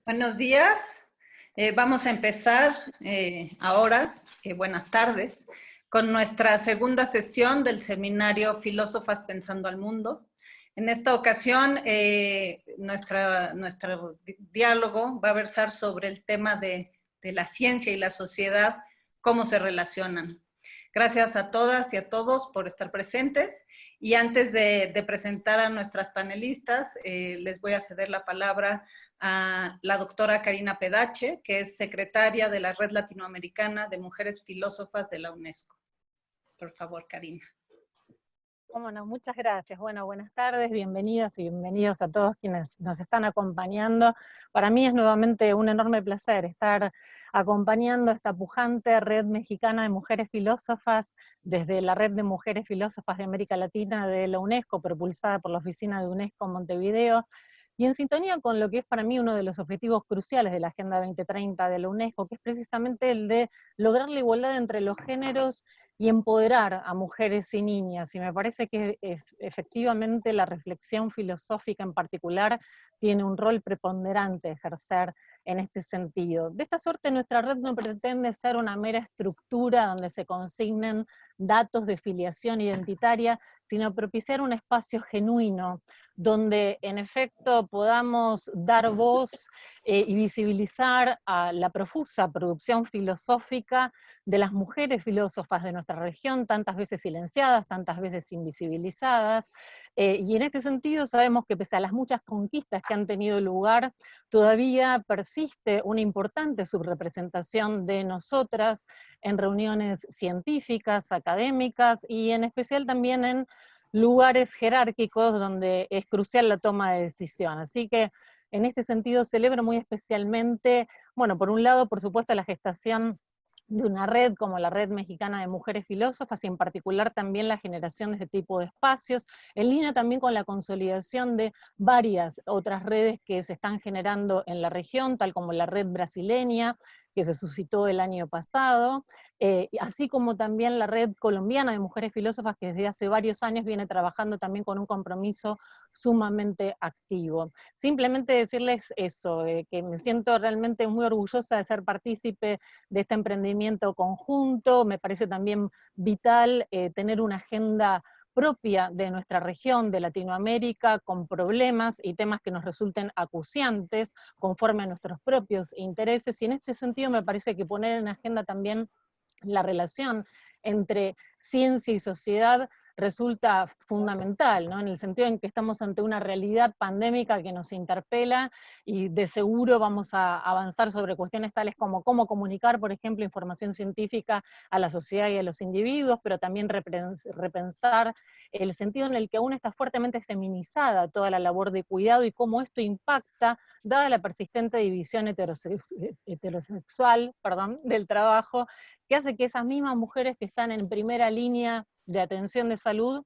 Buenos días. Vamos a empezar ahora, buenas tardes, con nuestra segunda sesión del seminario Filósofas Pensando al Mundo. En esta ocasión, nuestro diálogo va a versar sobre el tema de la ciencia y la sociedad, cómo se relacionan. Gracias a todas y a todos por estar presentes. Y antes de presentar a nuestras panelistas, les voy a ceder la palabra a la doctora Karina Pedache, que es secretaria de la Red Latinoamericana de Mujeres Filósofas de la UNESCO. Por favor, Karina. Bueno, muchas gracias. Bueno, buenas tardes, bienvenidas y bienvenidos a todos quienes nos están acompañando. Para mí es nuevamente un enorme placer estar acompañando esta pujante red mexicana de mujeres filósofas, desde la Red de Mujeres Filósofas de América Latina de la UNESCO, propulsada por la Oficina de UNESCO en Montevideo, y en sintonía con lo que es para mí uno de los objetivos cruciales de la Agenda 2030 de la UNESCO, que es precisamente el de lograr la igualdad entre los géneros y empoderar a mujeres y niñas, y me parece que efectivamente la reflexión filosófica en particular tiene un rol preponderante a ejercer en este sentido. De esta suerte nuestra red no pretende ser una mera estructura donde se consignen datos de filiación identitaria, sino propiciar un espacio genuino, donde en efecto podamos dar voz y visibilizar a la profusa producción filosófica de las mujeres filósofas de nuestra región, tantas veces silenciadas, tantas veces invisibilizadas, y en este sentido sabemos que pese a las muchas conquistas que han tenido lugar, todavía persiste una importante subrepresentación de nosotras en reuniones científicas, académicas, y en especial también en lugares jerárquicos donde es crucial la toma de decisión. Así que en este sentido celebro muy especialmente, bueno, por un lado, por supuesto, la gestación de una red como la Red Mexicana de Mujeres Filósofas, y en particular también la generación de este tipo de espacios, en línea también con la consolidación de varias otras redes que se están generando en la región, tal como la red brasileña, que se suscitó el año pasado, así como también la Red Colombiana de Mujeres Filósofas, que desde hace varios años viene trabajando también con un compromiso sumamente activo. Simplemente decirles eso, que me siento realmente muy orgullosa de ser partícipe de este emprendimiento conjunto. Me parece también vital tener una agenda propia de nuestra región, de Latinoamérica, con problemas y temas que nos resulten acuciantes, conforme a nuestros propios intereses, y en este sentido me parece que poner en agenda también la relación entre ciencia y sociedad resulta fundamental, ¿no? En el sentido en que estamos ante una realidad pandémica que nos interpela, y de seguro vamos a avanzar sobre cuestiones tales como cómo comunicar, por ejemplo, información científica a la sociedad y a los individuos, pero también repensar el sentido en el que aún está fuertemente feminizada toda la labor de cuidado y cómo esto impacta, dada la persistente división heterosexual, del trabajo, que hace que esas mismas mujeres que están en primera línea de atención de salud,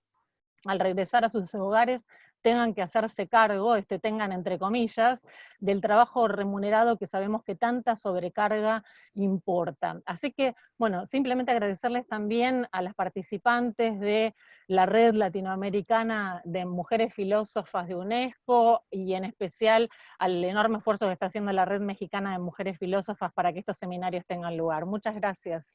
al regresar a sus hogares, tengan que hacerse cargo, tengan entre comillas, del trabajo remunerado que sabemos que tanta sobrecarga importa. Así que, bueno, simplemente agradecerles también a las participantes de la Red Latinoamericana de Mujeres Filósofas de UNESCO, y en especial al enorme esfuerzo que está haciendo la Red Mexicana de Mujeres Filósofas para que estos seminarios tengan lugar. Muchas gracias.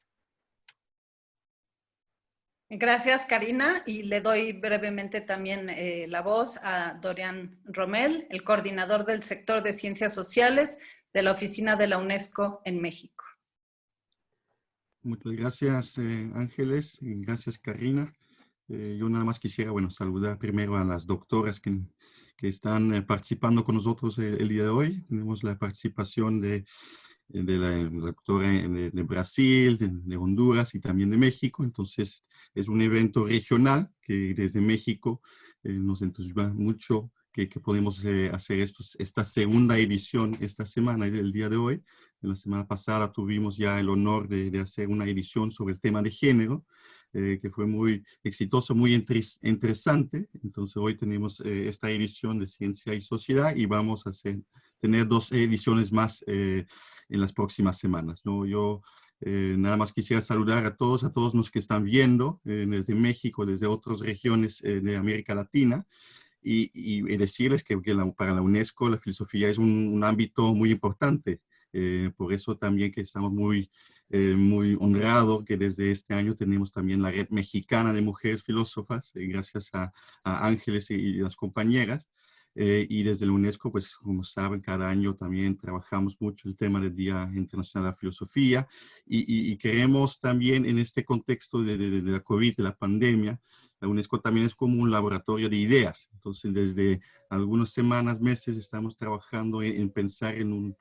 Gracias, Karina, y le doy brevemente también la voz a Dorian Romel, el coordinador del sector de Ciencias Sociales de la Oficina de la UNESCO en México. Muchas gracias, Ángeles, y gracias, Karina. Yo nada más quisiera, saludar primero a las doctoras que están participando con nosotros el día de hoy. Tenemos la participación de la doctora de Brasil, de Honduras y también de México. Entonces, es un evento regional que desde México nos entusiasma mucho que podemos hacer esta segunda edición esta semana y del día de hoy. En la semana pasada tuvimos ya el honor de hacer una edición sobre el tema de género, que fue muy exitoso, muy interesante. Entonces hoy tenemos esta edición de Ciencia y Sociedad, y vamos a tener 2 ediciones más en las próximas semanas, ¿no? Yo nada más quisiera saludar a todos los que están viendo desde México, desde otras regiones de América Latina, y decirles que para la UNESCO la filosofía es un ámbito muy importante. Por eso también que estamos muy honrados que desde este año tenemos también la Red Mexicana de Mujeres Filósofas, gracias a Ángeles y las compañeras. Y desde la UNESCO, pues como saben, cada año también trabajamos mucho el tema del Día Internacional de la Filosofía y queremos también en este contexto de la COVID, de la pandemia, la UNESCO también es como un laboratorio de ideas. Entonces, desde algunas semanas, meses, estamos trabajando en pensar en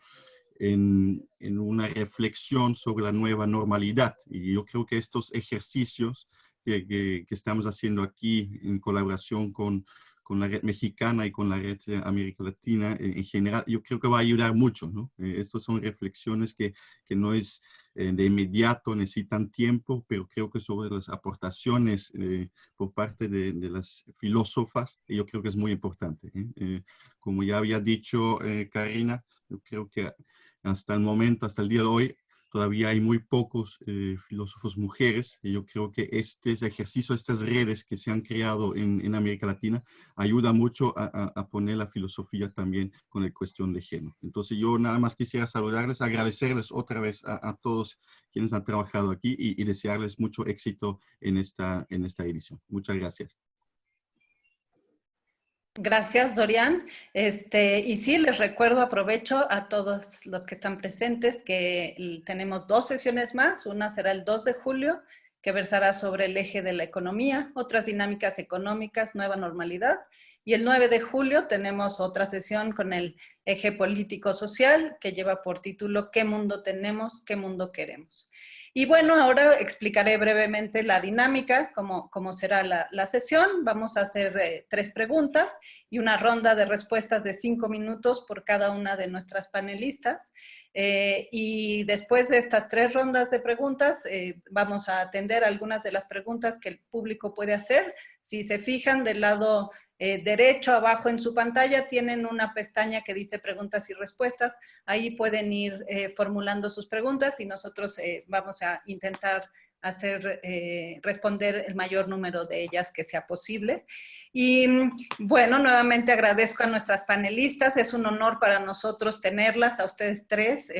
una reflexión sobre la nueva normalidad. Y yo creo que estos ejercicios que estamos haciendo aquí en colaboración con la red mexicana y con la red América Latina en general, yo creo que va a ayudar mucho, ¿no? Estas son reflexiones que no es de inmediato, necesitan tiempo, pero creo que sobre las aportaciones por parte de las filósofas, yo creo que es muy importante. Como ya había dicho Karina, yo creo que hasta el momento, hasta el día de hoy, todavía hay muy pocos filósofos mujeres y yo creo que este ejercicio, estas redes que se han creado en América Latina, ayuda mucho a poner la filosofía también con la cuestión de género. Entonces yo nada más quisiera saludarles, agradecerles otra vez a todos quienes han trabajado aquí y desearles mucho éxito en esta edición. Muchas gracias. Gracias, Dorian. Y sí, les recuerdo, aprovecho a todos los que están presentes que tenemos 2 sesiones más. Una será el 2 de julio, que versará sobre el eje de la economía, otras dinámicas económicas, nueva normalidad. Y el 9 de julio tenemos otra sesión con el eje político-social, que lleva por título ¿Qué mundo tenemos? ¿Qué mundo queremos? Y bueno, ahora explicaré brevemente la dinámica, cómo será la sesión. Vamos a hacer 3 preguntas y una ronda de respuestas de 5 minutos por cada una de nuestras panelistas. Y después de estas 3 rondas de preguntas, vamos a atender algunas de las preguntas que el público puede hacer. Si se fijan del lado derecho abajo en su pantalla tienen una pestaña que dice preguntas y respuestas. Ahí pueden ir formulando sus preguntas y nosotros vamos a intentar responder el mayor número de ellas que sea posible. Y bueno, nuevamente agradezco a nuestras panelistas. Es un honor para nosotros tenerlas, a ustedes 3,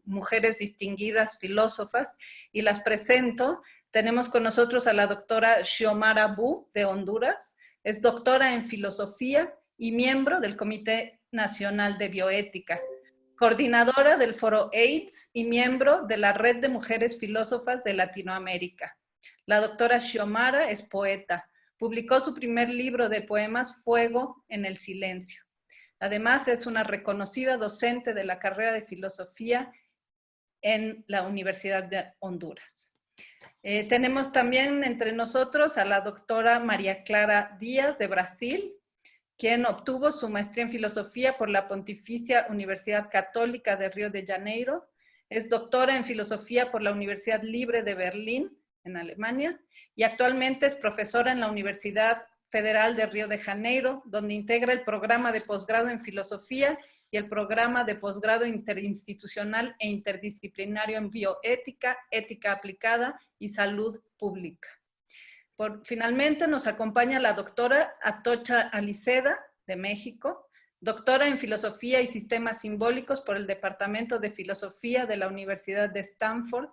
mujeres distinguidas, filósofas, y las presento. Tenemos con nosotros a la doctora Xiomara Bu, de Honduras. Es doctora en filosofía y miembro del Comité Nacional de Bioética, coordinadora del Foro AIDS y miembro de la Red de Mujeres Filósofas de Latinoamérica. La doctora Xiomara es poeta. Publicó su primer libro de poemas, Fuego en el Silencio. Además, es una reconocida docente de la carrera de filosofía en la Universidad de Honduras. Tenemos también entre nosotros a la doctora María Clara Díaz de Brasil, quien obtuvo su maestría en filosofía por la Pontificia Universidad Católica de Río de Janeiro. Es doctora en filosofía por la Universidad Libre de Berlín, en Alemania, y actualmente es profesora en la Universidad Federal de Río de Janeiro, donde integra el programa de posgrado en filosofía y el programa de posgrado interinstitucional e interdisciplinario en bioética, ética aplicada y salud pública. Finalmente nos acompaña la doctora Atocha Aliceda, de México, doctora en Filosofía y Sistemas Simbólicos por el Departamento de Filosofía de la Universidad de Stanford.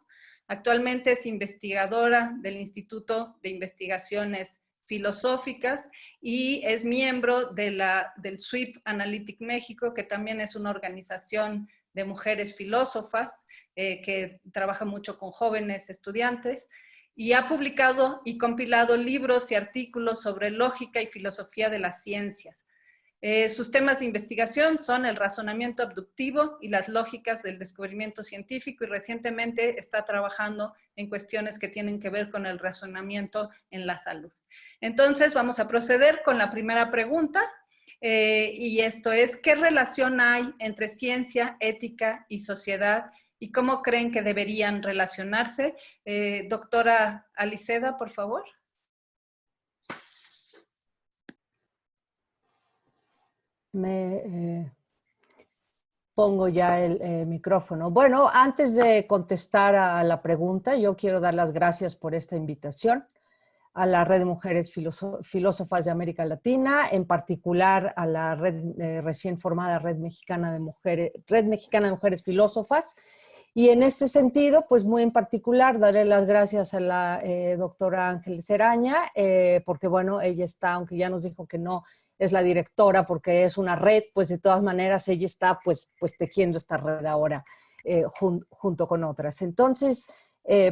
Actualmente es investigadora del Instituto de Investigaciones Filosóficas y es miembro del SWIP Analytic México, que también es una organización de mujeres filósofas que trabaja mucho con jóvenes estudiantes, y ha publicado y compilado libros y artículos sobre lógica y filosofía de las ciencias. Sus temas de investigación son el razonamiento abductivo y las lógicas del descubrimiento científico, y recientemente está trabajando en cuestiones que tienen que ver con el razonamiento en la salud. Entonces vamos a proceder con la primera pregunta, y esto es: ¿qué relación hay entre ciencia, ética y sociedad? ¿Y cómo creen que deberían relacionarse? Doctora Aliceda, por favor. Me pongo ya el micrófono. Bueno, antes de contestar a la pregunta, yo quiero dar las gracias por esta invitación. a la Red de Mujeres Filósofas de América Latina, en particular a la recién formada Red Mexicana de Mujeres Filósofas. Y en este sentido, pues muy en particular, daré las gracias a la doctora Ángeles Eraña, porque bueno, ella está, aunque ya nos dijo que no es la directora porque es una red, pues de todas maneras ella está pues tejiendo esta red ahora junto con otras. Entonces,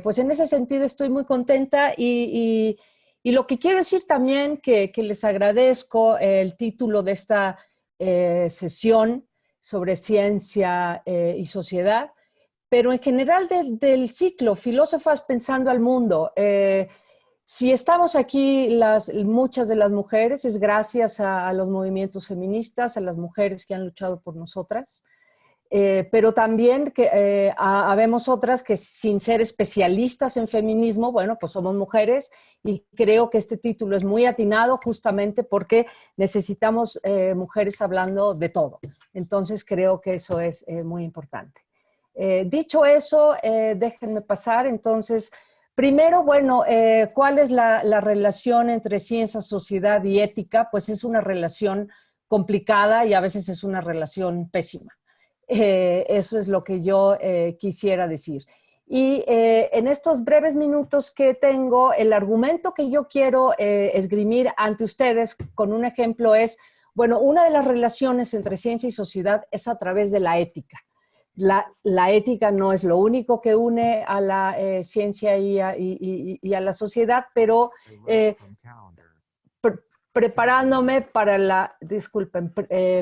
pues en ese sentido estoy muy contenta y lo que quiero decir también que les agradezco el título de esta sesión sobre ciencia y sociedad, pero en general del ciclo, Filósofas Pensando al Mundo. Si estamos aquí, muchas de las mujeres, es gracias a los movimientos feministas, a las mujeres que han luchado por nosotras, pero también que habemos otras que sin ser especialistas en feminismo, bueno, pues somos mujeres y creo que este título es muy atinado justamente porque necesitamos mujeres hablando de todo. Entonces creo que eso es muy importante. Dicho eso, déjenme pasar entonces. Primero, bueno, ¿cuál es la relación entre ciencia, sociedad y ética? Pues es una relación complicada y a veces es una relación pésima. Eso es lo que yo quisiera decir. Y en estos breves minutos que tengo, el argumento que yo quiero esgrimir ante ustedes con un ejemplo es, bueno, una de las relaciones entre ciencia y sociedad es a través de la ética. La ética no es lo único que une a la ciencia y a la sociedad, pero preparándome para la,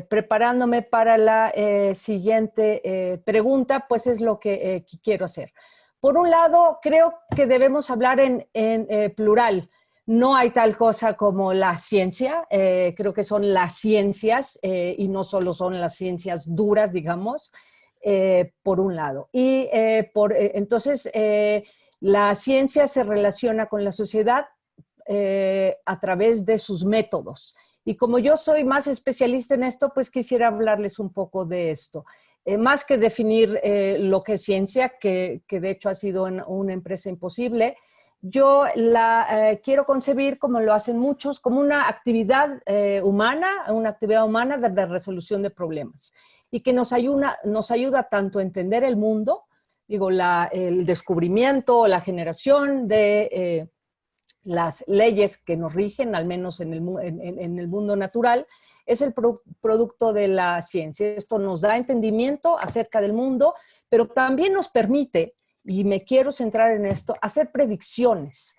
preparándome para la siguiente pregunta, pues es lo que quiero hacer. Por un lado, creo que debemos hablar en plural. No hay tal cosa como la ciencia, creo que son las ciencias y no solo son las ciencias duras, digamos. Por un lado. Y entonces, la ciencia se relaciona con la sociedad a través de sus métodos. Y como yo soy más especialista en esto, pues quisiera hablarles un poco de esto. Más que definir lo que es ciencia, que de hecho ha sido una empresa imposible, yo la quiero concebir, como lo hacen muchos, como una actividad humana de resolución de problemas. Y que nos ayuda tanto a entender el mundo, digo, el descubrimiento, la generación de las leyes que nos rigen, al menos en el mundo natural, es el producto de la ciencia. Esto nos da entendimiento acerca del mundo, pero también nos permite, y me quiero centrar en esto, hacer predicciones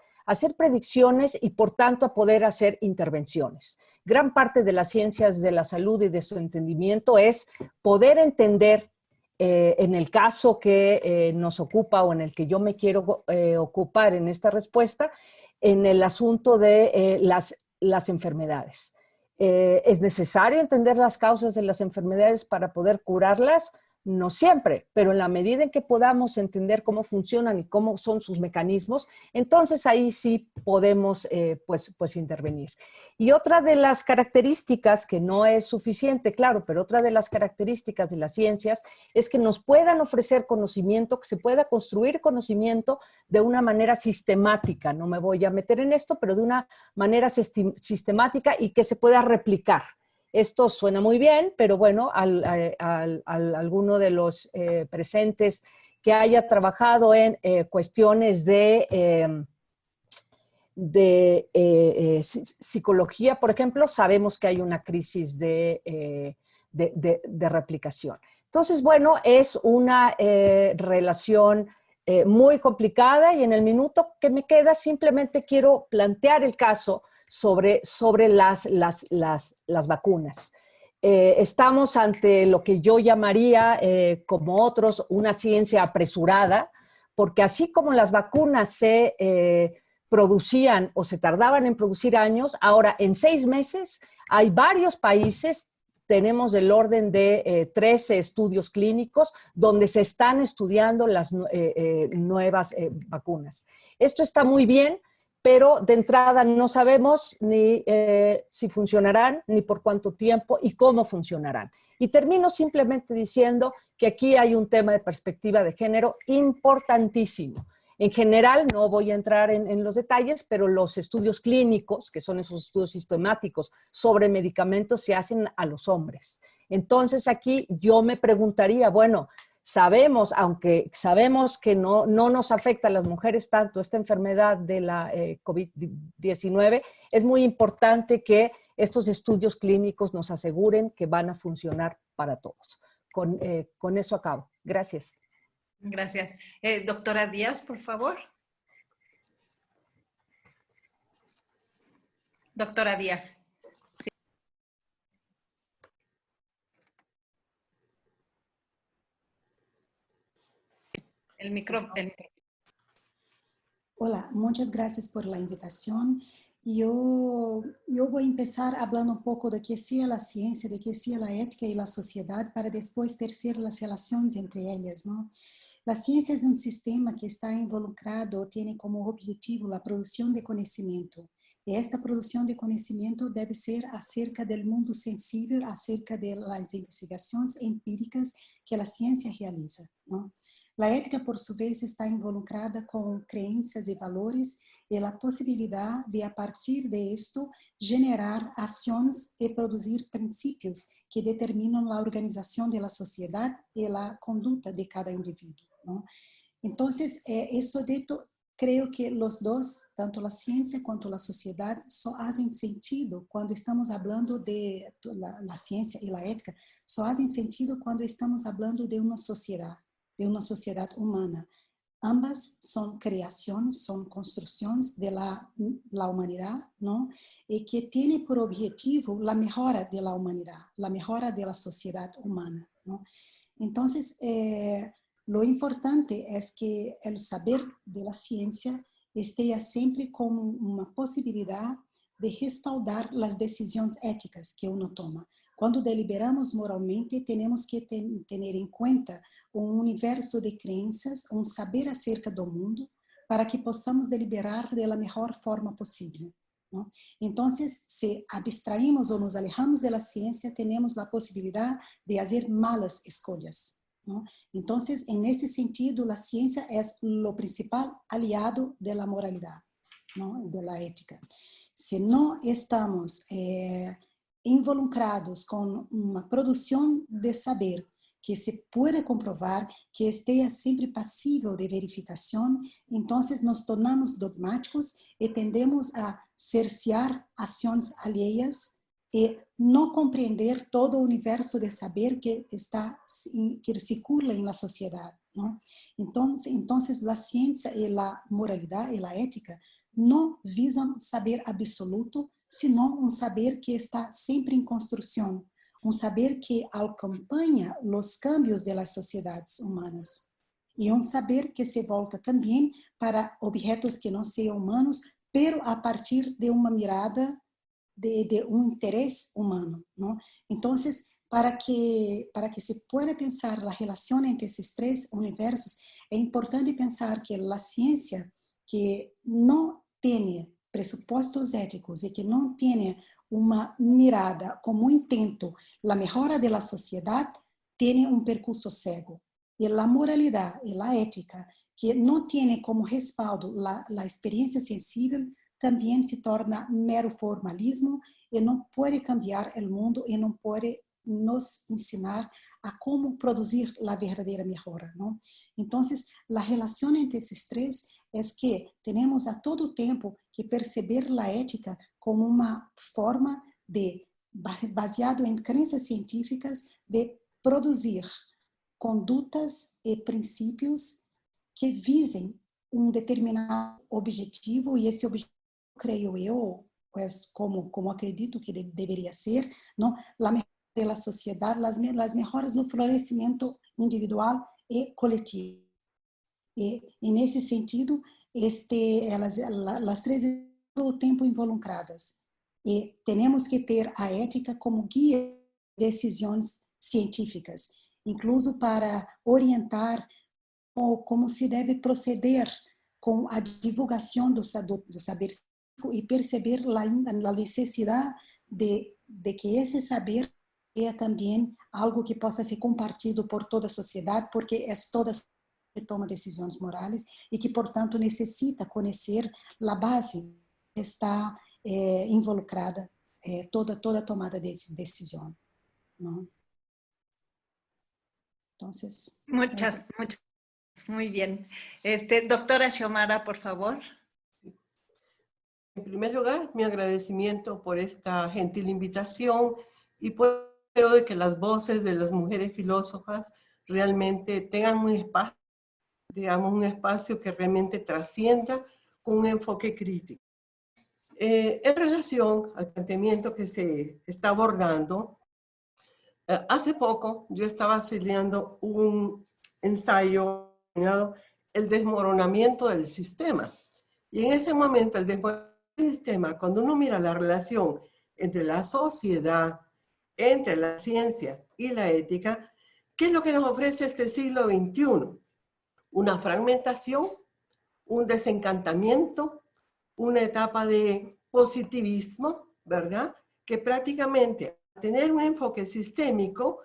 y por tanto a poder hacer intervenciones. Gran parte de las ciencias de la salud y de su entendimiento es poder entender en el caso que nos ocupa o en el que yo me quiero ocupar en esta respuesta, en el asunto de las enfermedades. ¿Es necesario entender las causas de las enfermedades para poder curarlas? No siempre, pero en la medida en que podamos entender cómo funcionan y cómo son sus mecanismos, entonces ahí sí podemos pues intervenir. Y otra de las características, que no es suficiente, claro, pero otra de las características de las ciencias es que nos puedan ofrecer conocimiento, que se pueda construir conocimiento de una manera sistemática. No me voy a meter en esto, pero de una manera sistemática y que se pueda replicar. Esto suena muy bien, pero bueno, alguno de los presentes que haya trabajado en cuestiones de psicología, por ejemplo, sabemos que hay una crisis de replicación. Entonces, bueno, es una relación muy complicada y en el minuto que me queda simplemente quiero plantear el caso sobre las vacunas. Estamos ante lo que yo llamaría, como otros, una ciencia apresurada, porque así como las vacunas se producían o se tardaban en producir años, ahora en 6 meses hay varios países, tenemos del orden de 13 estudios clínicos donde se están estudiando las nuevas vacunas. Esto está muy bien, pero de entrada no sabemos ni si funcionarán, ni por cuánto tiempo y cómo funcionarán. Y termino simplemente diciendo que aquí hay un tema de perspectiva de género importantísimo. En general, no voy a entrar en los detalles, pero los estudios clínicos, que son esos estudios sistemáticos sobre medicamentos, se hacen a los hombres. Entonces aquí yo me preguntaría, bueno, aunque sabemos que no nos afecta a las mujeres tanto esta enfermedad de la COVID-19, es muy importante que estos estudios clínicos nos aseguren que van a funcionar para todos. Con eso acabo. Gracias. Gracias. Doctora Díaz, por favor. Doctora Díaz. Sí. El micrófono. Hola, muchas gracias por la invitación. Yo voy a empezar hablando un poco de qué sea la ciencia, de qué sea la ética y la sociedad, para después tercer las relaciones entre ellas, ¿no? La ciencia es un sistema que está involucrado, tiene como objetivo la producción de conocimiento. Y esta producción de conocimiento debe ser acerca del mundo sensible, acerca de las investigaciones empíricas que la ciencia realiza, ¿no? La ética, por su vez, está involucrada con creencias y valores y la posibilidad de, a partir de esto, generar acciones y producir principios que determinan la organización de la sociedad y la conducta de cada individuo, ¿no? Entonces, creo que los dos, tanto la ciencia quanto la sociedad, só hacen sentido cuando estamos hablando de la ciencia y la ética, só hacen sentido cuando estamos hablando de una sociedad humana. Ambas son creaciones, son construcciones de la humanidad, ¿no? Y que tiene por objetivo la mejora de la humanidad, la mejora de la sociedad humana, ¿no? Entonces, lo importante es que el saber de la ciencia esté siempre como una posibilidad de respaldar las decisiones éticas que uno toma. Cuando deliberamos moralmente, tenemos que tener en cuenta un universo de creencias, un saber acerca del mundo, para que podamos deliberar de la mejor forma posible, ¿no? Entonces, si abstraímos o nos alejamos de la ciencia, tenemos la posibilidad de hacer malas escolhas, ¿no? Entonces, en ese sentido, la ciencia es lo principal aliado de la moralidad, ¿no? De la ética. Si no estamos involucrados con una producción de saber que se puede comprobar, que esté siempre pasivo de verificación, entonces nos tornamos dogmáticos y tendemos a cercear acciones alheias y no comprender todo el universo de saber que circula en la sociedad, ¿no? Entonces la ciencia y la moralidad y la ética no visan saber absoluto, sino un saber que está siempre en construcción, un saber que acompaña los cambios de las sociedades humanas y un saber que se volta también para objetos que no sean humanos, pero a partir de una mirada de un interés humano, ¿no? Entonces, para que se pueda pensar la relación entre esos tres universos, es importante pensar que la ciencia que no tiene presupuestos éticos y que no tiene una mirada como intento la mejora de la sociedad, tiene un percurso ciego. Y la moralidad y la ética, que no tiene como respaldo la experiencia sensible, también se torna mero formalismo y no puede cambiar el mundo y no puede nos ensinar a cómo producir la verdadera mejora, ¿no? Entonces, la relación entre esos tres es que tenemos a todo tiempo que perceber la ética como una forma de, baseado en creencias científicas, de producir condutas y principios que visen un determinado objetivo, y ese objetivo, creo yo, pues como acredito que debería ser, ¿no? La mejora de la sociedad, las mejoras no florecimiento individual y colectivo. Y en ese sentido, las tres están todo el tiempo involucradas. Y tenemos que tener a ética como guía de decisiones científicas, incluso para orientar cómo se debe proceder con la divulgación del saber y perceber la necesidad de que ese saber sea también algo que possa ser compartido por toda a sociedade, porque é toda toma decisões morais e que, portanto, necessita conhecer a base que está involucrada toda tomada de decisão, ¿no? Entonces, muchas, muy bien. Doctora Xiomara, por favor. En primer lugar, mi agradecimiento por esta gentil invitación y por el de que las voces de las mujeres filósofas realmente tengan un espacio, digamos, un espacio que realmente trascienda con un enfoque crítico. En relación al planteamiento que se está abordando, hace poco yo estaba estudiando un ensayo llamado El desmoronamiento del sistema. Y en ese momento, el desmoronamiento del sistema, cuando uno mira la relación entre la sociedad, entre la ciencia y la ética, ¿qué es lo que nos ofrece este siglo XXI? Una fragmentación, un desencantamiento, una etapa de positivismo, ¿verdad? Que prácticamente, al tener un enfoque sistémico,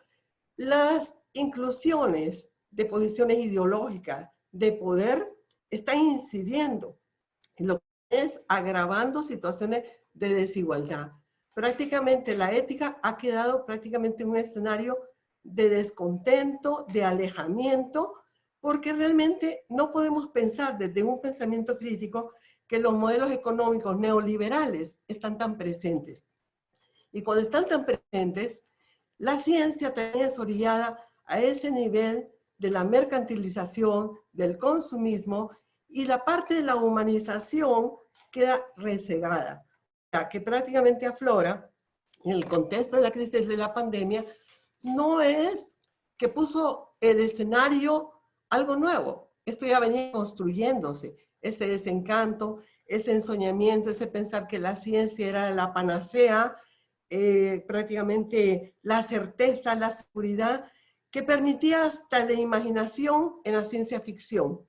las inclusiones de posiciones ideológicas de poder están incidiendo en lo que es agravando situaciones de desigualdad. Prácticamente la ética ha quedado prácticamente en un escenario de descontento, de alejamiento, porque realmente no podemos pensar desde un pensamiento crítico que los modelos económicos neoliberales están tan presentes. Y cuando están tan presentes, la ciencia también es orillada a ese nivel de la mercantilización, del consumismo, y la parte de la humanización queda rezagada, ya que prácticamente aflora en el contexto de la crisis de la pandemia. No es que puso el escenario algo nuevo, esto ya venía construyéndose, ese desencanto, ese ensoñamiento, ese pensar que la ciencia era la panacea, prácticamente la certeza, la seguridad, que permitía hasta la imaginación en la ciencia ficción.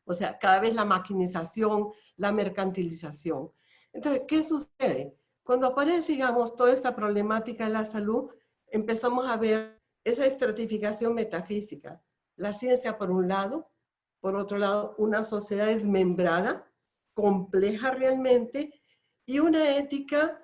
O sea, cada vez la maquinización, la mercantilización. Entonces, ¿qué sucede? Cuando aparece, digamos, toda esta problemática de la salud, empezamos a ver esa estratificación metafísica. La ciencia por un lado, por otro lado, una sociedad desmembrada, compleja realmente, y una ética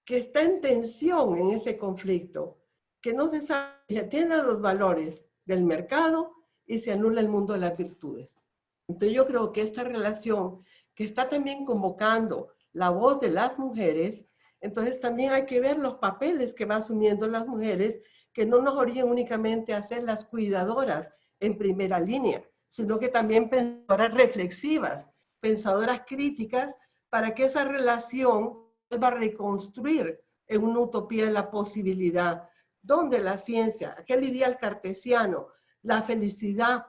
que está en tensión en ese conflicto, que no se sabe, se atienden los valores del mercado y se anula el mundo de las virtudes. Entonces yo creo que esta relación que está también convocando la voz de las mujeres, entonces también hay que ver los papeles que va asumiendo las mujeres, que no nos orillan únicamente a ser las cuidadoras en primera línea, sino que también pensadoras reflexivas, pensadoras críticas, para que esa relación vuelva a reconstruir en una utopía de la posibilidad, donde la ciencia, aquel ideal cartesiano, la felicidad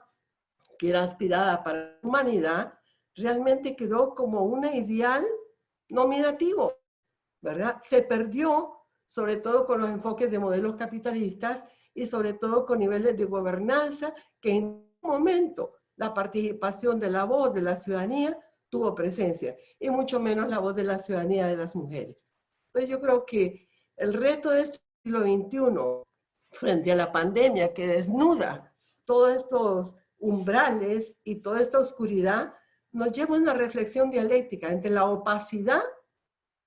que era aspirada para la humanidad, realmente quedó como un ideal nominativo, ¿verdad? Se perdió, sobre todo con los enfoques de modelos capitalistas y sobre todo con niveles de gobernanza que en un momento la participación de la voz de la ciudadanía tuvo presencia, y mucho menos la voz de la ciudadanía de las mujeres. Entonces yo creo que el reto de este siglo XXI, frente a la pandemia que desnuda todos estos umbrales y toda esta oscuridad, nos lleva a una reflexión dialéctica entre la opacidad,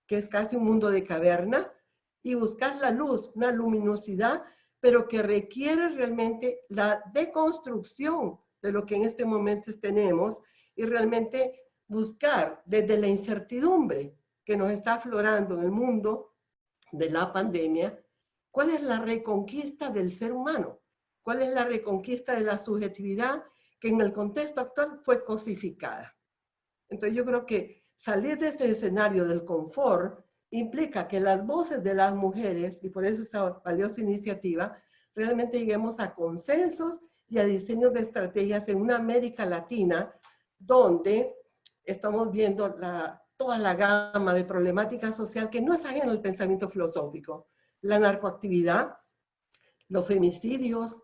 que es casi un mundo de caverna, y buscar la luz, una luminosidad, pero que requiere realmente la deconstrucción de lo que en este momento tenemos, y realmente buscar desde la incertidumbre que nos está aflorando en el mundo de la pandemia, cuál es la reconquista del ser humano, cuál es la reconquista de la subjetividad que en el contexto actual fue cosificada. Entonces yo creo que salir de este escenario del confort implica que las voces de las mujeres, y por eso esta valiosa iniciativa, realmente lleguemos a consensos y a diseños de estrategias en una América Latina donde estamos viendo toda la gama de problemática social que no es ajena al pensamiento filosófico. La narcoactividad, los femicidios,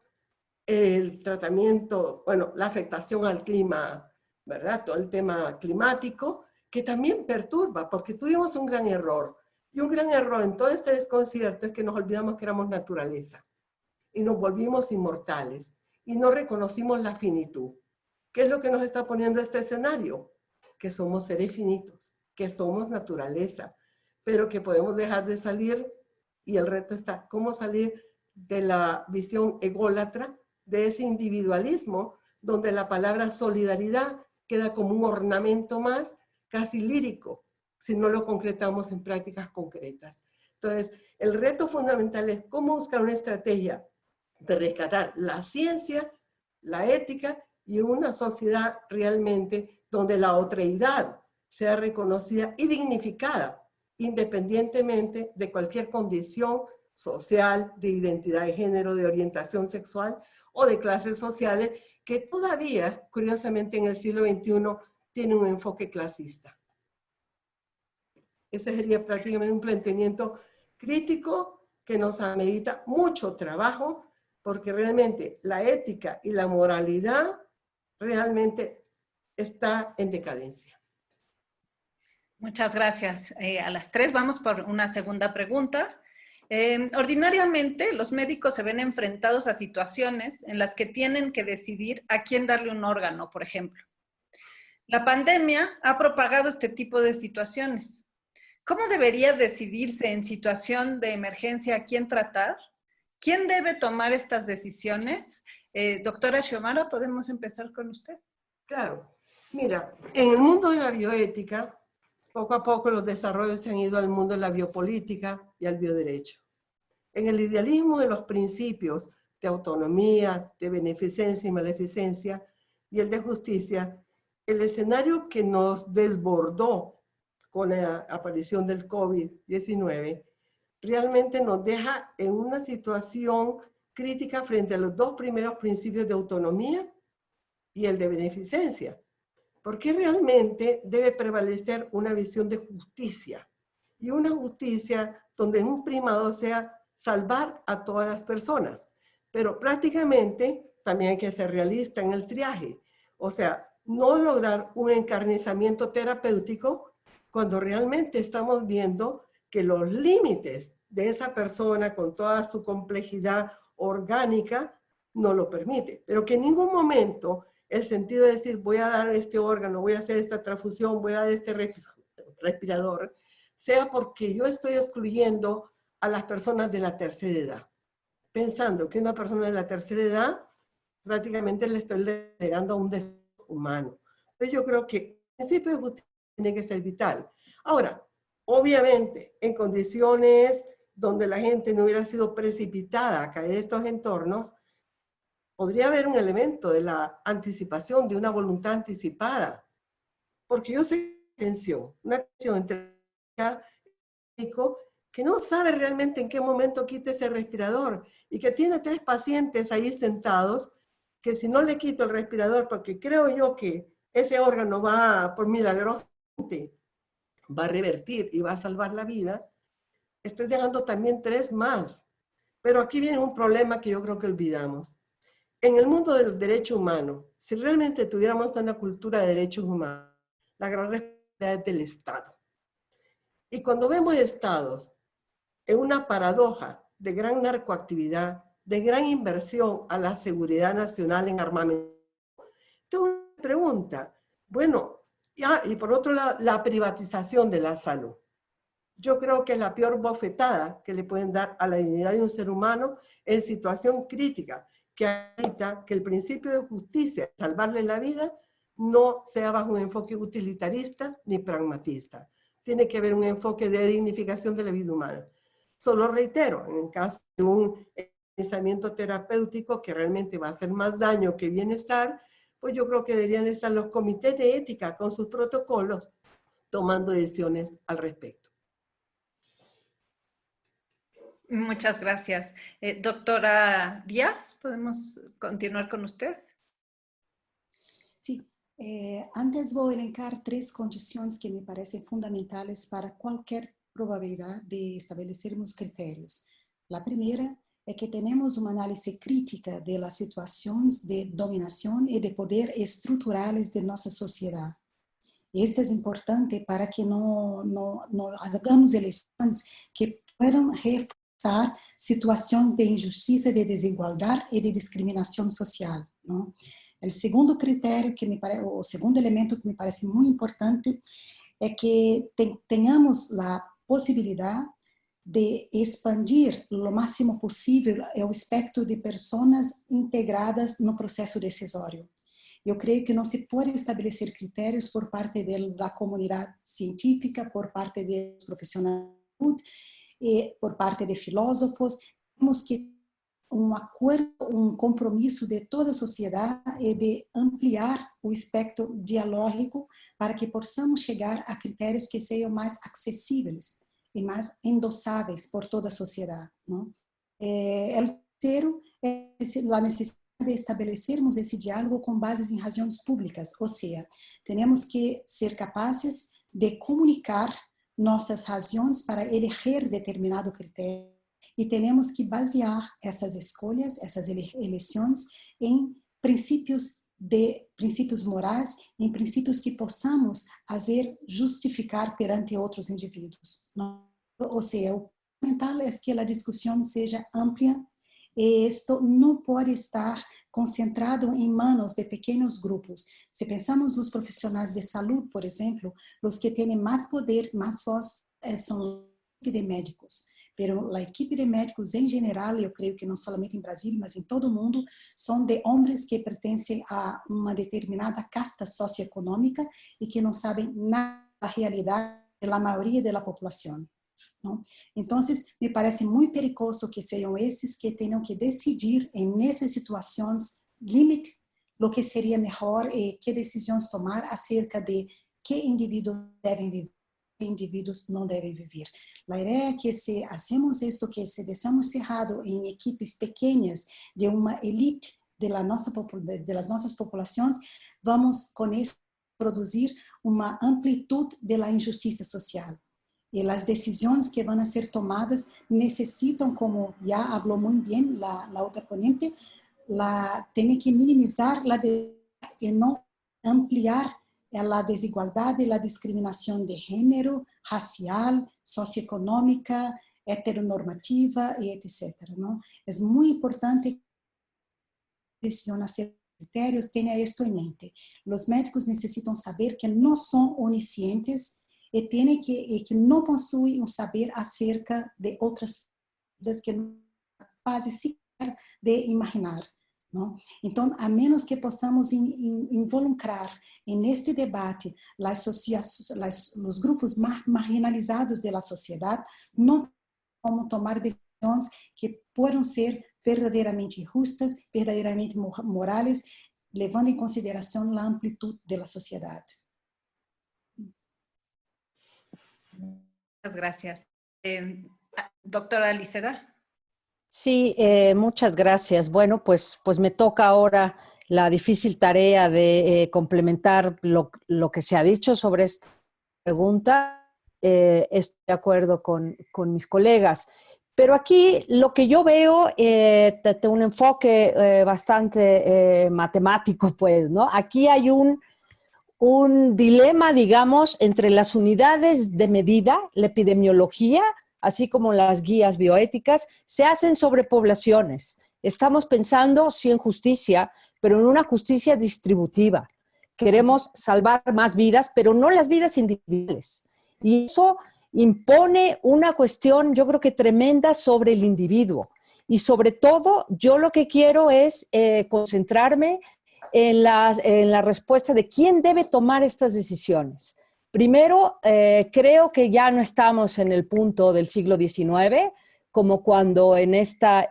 el tratamiento, bueno, la afectación al clima, ¿verdad? Todo el tema climático, que también perturba, porque tuvimos un gran error. Y un gran error en todo este desconcierto es que nos olvidamos que éramos naturaleza. Y nos volvimos inmortales. Y no reconocimos la finitud. ¿Qué es lo que nos está poniendo este escenario? Que somos seres finitos, que somos naturaleza, pero que podemos dejar de salir, y el reto está cómo salir de la visión ególatra, de ese individualismo, donde la palabra solidaridad queda como un ornamento más, casi lírico, si no lo concretamos en prácticas concretas. Entonces, el reto fundamental es cómo buscar una estrategia de rescatar la ciencia, la ética y una sociedad realmente donde la otreidad sea reconocida y dignificada, independientemente de cualquier condición social, de identidad de género, de orientación sexual o de clases sociales, que todavía, curiosamente, en el siglo XXI tiene un enfoque clasista. Ese sería prácticamente un planteamiento crítico que nos amerita mucho trabajo, porque realmente la ética y la moralidad realmente está en decadencia. Muchas gracias. A las 3 vamos por una segunda pregunta. Ordinariamente, los médicos se ven enfrentados a situaciones en las que tienen que decidir a quién darle un órgano, por ejemplo. La pandemia ha propagado este tipo de situaciones. ¿Cómo debería decidirse en situación de emergencia a quién tratar? ¿Quién debe tomar estas decisiones? Doctora Xiomara, ¿podemos empezar con usted? Claro. Mira, en el mundo de la bioética, poco a poco los desarrollos se han ido al mundo de la biopolítica y al bioderecho. En el idealismo de los principios de autonomía, de beneficencia y maleficencia, y el de justicia, el escenario que nos desbordó con la aparición del COVID-19 realmente nos deja en una situación crítica frente a los dos primeros principios de autonomía y el de beneficencia. Porque realmente debe prevalecer una visión de justicia, y una justicia donde un primado sea salvar a todas las personas. Pero prácticamente también hay que ser realista en el triaje. O sea, no lograr un encarnizamiento terapéutico cuando realmente estamos viendo que los límites de esa persona con toda su complejidad orgánica no lo permite. Pero que en ningún momento el sentido de decir voy a dar este órgano, voy a hacer esta transfusión, voy a dar este respirador, sea porque yo estoy excluyendo a las personas de la tercera edad, pensando que una persona de la tercera edad prácticamente le estoy legando a un deseo humano. Entonces yo creo que el principio de justicia tiene que ser vital. Ahora, obviamente, en condiciones donde la gente no hubiera sido precipitada a caer en estos entornos, podría haber un elemento de la anticipación, de una voluntad anticipada. Porque yo sé una tensión entre el médico que no sabe realmente en qué momento quite ese respirador y que tiene 3 pacientes ahí sentados que si no le quito el respirador porque creo yo que ese órgano va, por milagrosamente, va a revertir y va a salvar la vida, estoy dejando también 3 más. Pero aquí viene un problema que yo creo que olvidamos. En el mundo del derecho humano, si realmente tuviéramos una cultura de derechos humanos, la gran responsabilidad es del Estado. Y cuando vemos estados en una paradoja de gran narcoactividad, de gran inversión a la seguridad nacional en armamento, entonces uno se pregunta, bueno, y por otro lado, la privatización de la salud. Yo creo que es la peor bofetada que le pueden dar a la dignidad de un ser humano en situación crítica, que evita que el principio de justicia, salvarle la vida, no sea bajo un enfoque utilitarista ni pragmatista. Tiene que haber un enfoque de dignificación de la vida humana. Solo reitero, en el caso de un pensamiento terapéutico que realmente va a hacer más daño que bienestar, pues yo creo que deberían estar los comités de ética con sus protocolos tomando decisiones al respecto. Muchas gracias. Doctora Díaz, ¿podemos continuar con usted? Sí, antes voy a elencar 3 condiciones que me parecen fundamentales para cualquier probabilidad de establecermos criterios. La primera es que tenemos una análisis crítica de las situaciones de dominación y de poder estructurales de nuestra sociedad. Esto es importante para que no hagamos elecciones que puedan reforzar situaciones de injusticia, de desigualdad y de discriminación social, ¿no? El segundo criterio, o segundo elemento que me parece muy importante, es que tengamos la posibilidad de expandir lo máximo possível o espectro de pessoas integradas no processo decisório. Eu creio que não se pode estabelecer critérios por parte da comunidade científica, por parte dos profissionais de saúde, e por parte de filósofos. Temos que acordo, compromisso de toda a sociedade é de ampliar o espectro dialógico para que possamos chegar a critérios que sejam mais acessíveis e mais endossáveis por toda a sociedade. Não? O terceiro é a necessidade de estabelecermos esse diálogo com bases em razões públicas, ou seja, temos que ser capazes de comunicar nossas razões para eleger determinado critério e temos que basear essas escolhas, essas eleições em princípios morais, em princípios que possamos fazer justificar perante outros indivíduos. Não? Ou seja, o fundamental é que a discussão seja ampla e isto não pode estar concentrado em manos de pequenos grupos. Se pensamos nos profissionais de saúde, por exemplo, os que têm mais poder, mais voz, são a equipe de médicos. Pero a equipe de médicos em geral, eu creio que não somente em Brasil, mas em todo o mundo, são de homens que pertencem a uma determinada casta socioeconômica e que não sabem nada da realidade da maioria da população. Não? Então, me parece muito perigoso que sejam esses que tenham que decidir nessas situações limite o que seria melhor e que decisões tomar acerca de que indivíduos devem viver e que indivíduos não devem viver. A ideia é que se hacemos isto, que se deixamos cerrado em equipes pequenas de uma elite das nossas populações, vamos com isso produzir uma amplitude da injustiça social. E as decisões que vão ser tomadas necessitam, como já falou muito bem a outra ponente, tem que minimizar a desigualdade e não ampliar a desigualdade e a discriminação de gênero, racial, socioeconômica, heteronormativa e etc. Não? É muito importante que a decisão a ser critérios tenha isto em mente. Os médicos necessitam saber que não são oniscientes e que não possuem um saber acerca de outras coisas que não são capazes sequer de imaginar. Não? Então, a menos que possamos involucrar neste debate os grupos marginalizados da sociedade, não vamos tomar decisões que possam ser verdadeiramente justas, verdadeiramente morais, levando em consideração a amplitude da sociedade. Muchas gracias. Doctora Liceda. Sí, muchas gracias. Bueno, pues me toca ahora la difícil tarea de complementar lo que se ha dicho sobre esta pregunta. Estoy de acuerdo con mis colegas. Pero aquí lo que yo veo es un enfoque bastante matemático, pues, ¿no? Aquí hay un dilema, digamos, entre las unidades de medida, la epidemiología, así como las guías bioéticas, se hacen sobre poblaciones. Estamos pensando, sí, en justicia, pero en una justicia distributiva. Queremos salvar más vidas, pero no las vidas individuales. Y eso impone una cuestión, yo creo que tremenda, sobre el individuo. Y sobre todo, yo lo que quiero es concentrarme en la respuesta de quién debe tomar estas decisiones. Primero, creo que ya no estamos en el punto del siglo XIX, como cuando en esta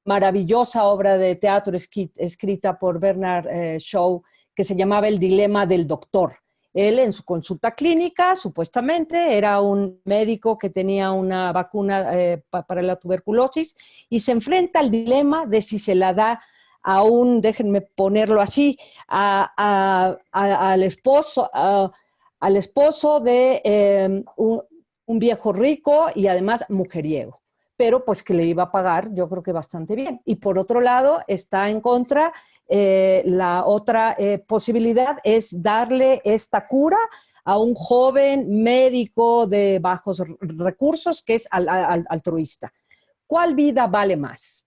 maravillosa obra de teatro escrita por Bernard Shaw, que se llamaba El dilema del doctor. Él, en su consulta clínica, supuestamente, era un médico que tenía una vacuna para la tuberculosis y se enfrenta al dilema de si se la da a déjenme ponerlo así, al esposo de un viejo rico y además mujeriego, pero pues que le iba a pagar, yo creo que bastante bien. Y por otro lado, está en contra, la otra posibilidad es darle esta cura a un joven médico de bajos recursos que es altruista. ¿Cuál vida vale más?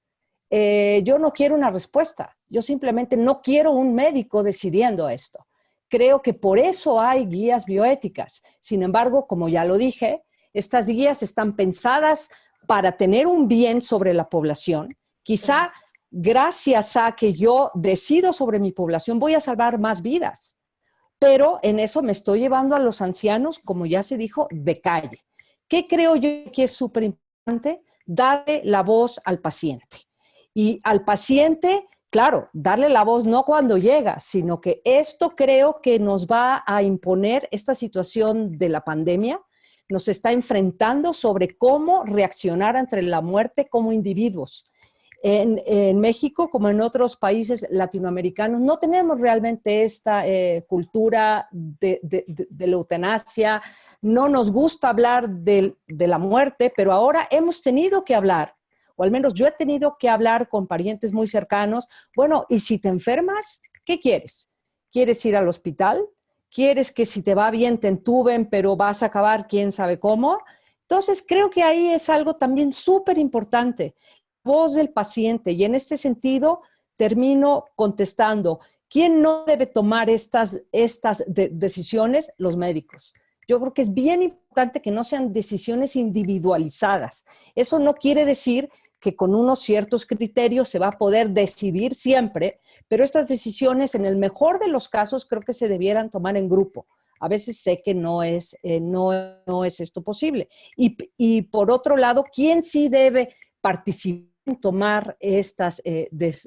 yo no quiero una respuesta. Yo simplemente no quiero un médico decidiendo esto. Creo que por eso hay guías bioéticas. Sin embargo, como ya lo dije, estas guías están pensadas para tener un bien sobre la población. Quizá gracias a que yo decido sobre mi población voy a salvar más vidas. Pero en eso me estoy llevando a los ancianos, como ya se dijo, de calle. ¿Qué creo yo que es súper importante? Darle la voz al paciente. Y al paciente, claro, darle la voz no cuando llega, sino que esto creo que nos va a imponer esta situación de la pandemia, nos está enfrentando sobre cómo reaccionar ante la muerte como individuos. En México, como en otros países latinoamericanos, no tenemos realmente esta cultura de la eutanasia, no nos gusta hablar de la muerte, pero ahora hemos tenido que hablar, o al menos yo he tenido que hablar con parientes muy cercanos. Bueno, y si te enfermas, ¿qué quieres? ¿Quieres ir al hospital? ¿Quieres que si te va bien te entuben, pero vas a acabar quién sabe cómo? Entonces, creo que ahí es algo también súper importante. Voz del paciente, y en este sentido termino contestando, ¿quién no debe tomar estas decisiones? Los médicos. Yo creo que es bien importante que no sean decisiones individualizadas. Eso no quiere decir que con unos ciertos criterios se va a poder decidir siempre, pero estas decisiones, en el mejor de los casos, creo que se debieran tomar en grupo. A veces sé que no es esto posible. Y por otro lado, ¿quién sí debe participar en tomar estas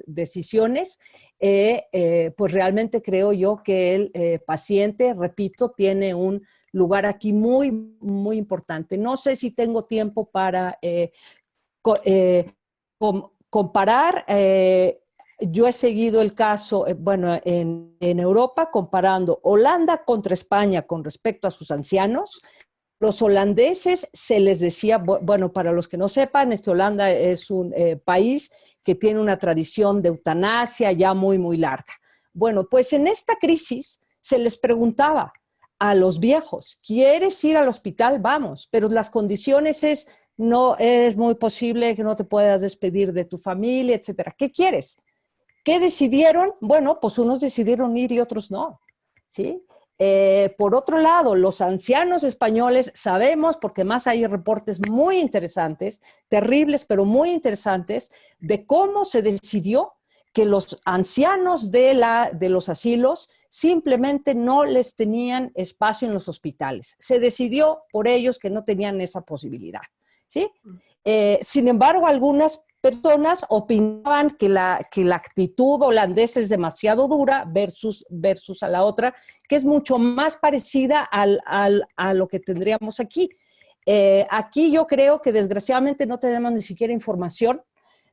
decisiones? Pues realmente creo yo que el paciente, repito, tiene un lugar aquí muy, muy importante. No sé si tengo tiempo para comparar. Yo he seguido el caso, bueno, en Europa, comparando Holanda contra España con respecto a sus ancianos. Los holandeses se les decía, bueno, para los que no sepan, Holanda es un país que tiene una tradición de eutanasia ya muy, muy larga. Bueno, pues en esta crisis se les preguntaba a los viejos, ¿quieres ir al hospital? Vamos, pero las condiciones no es muy posible que no te puedas despedir de tu familia, etcétera. ¿Qué quieres? ¿Qué decidieron? Bueno, pues unos decidieron ir y otros no, ¿sí? Por otro lado, los ancianos españoles sabemos, porque más hay reportes muy interesantes, terribles, pero muy interesantes, de cómo se decidió que los ancianos de los asilos simplemente no les tenían espacio en los hospitales. Se decidió por ellos que no tenían esa posibilidad, ¿sí? Sin embargo, algunas personas opinaban que la actitud holandesa es demasiado dura versus a la otra, que es mucho más parecida a lo que tendríamos aquí. Aquí yo creo que desgraciadamente no tenemos ni siquiera información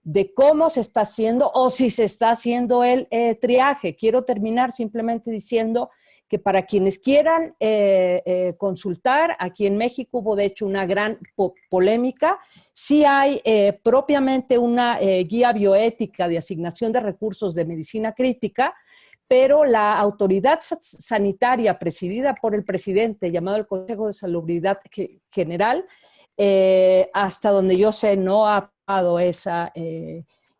de cómo se está haciendo o si se está haciendo el triaje. Quiero terminar simplemente diciendo que para quienes quieran consultar, aquí en México hubo de hecho una gran polémica. Sí hay propiamente una guía bioética de asignación de recursos de medicina crítica, pero la autoridad sanitaria presidida por el presidente, llamado el Consejo de Salubridad General, hasta donde yo sé, no ha aprobado esa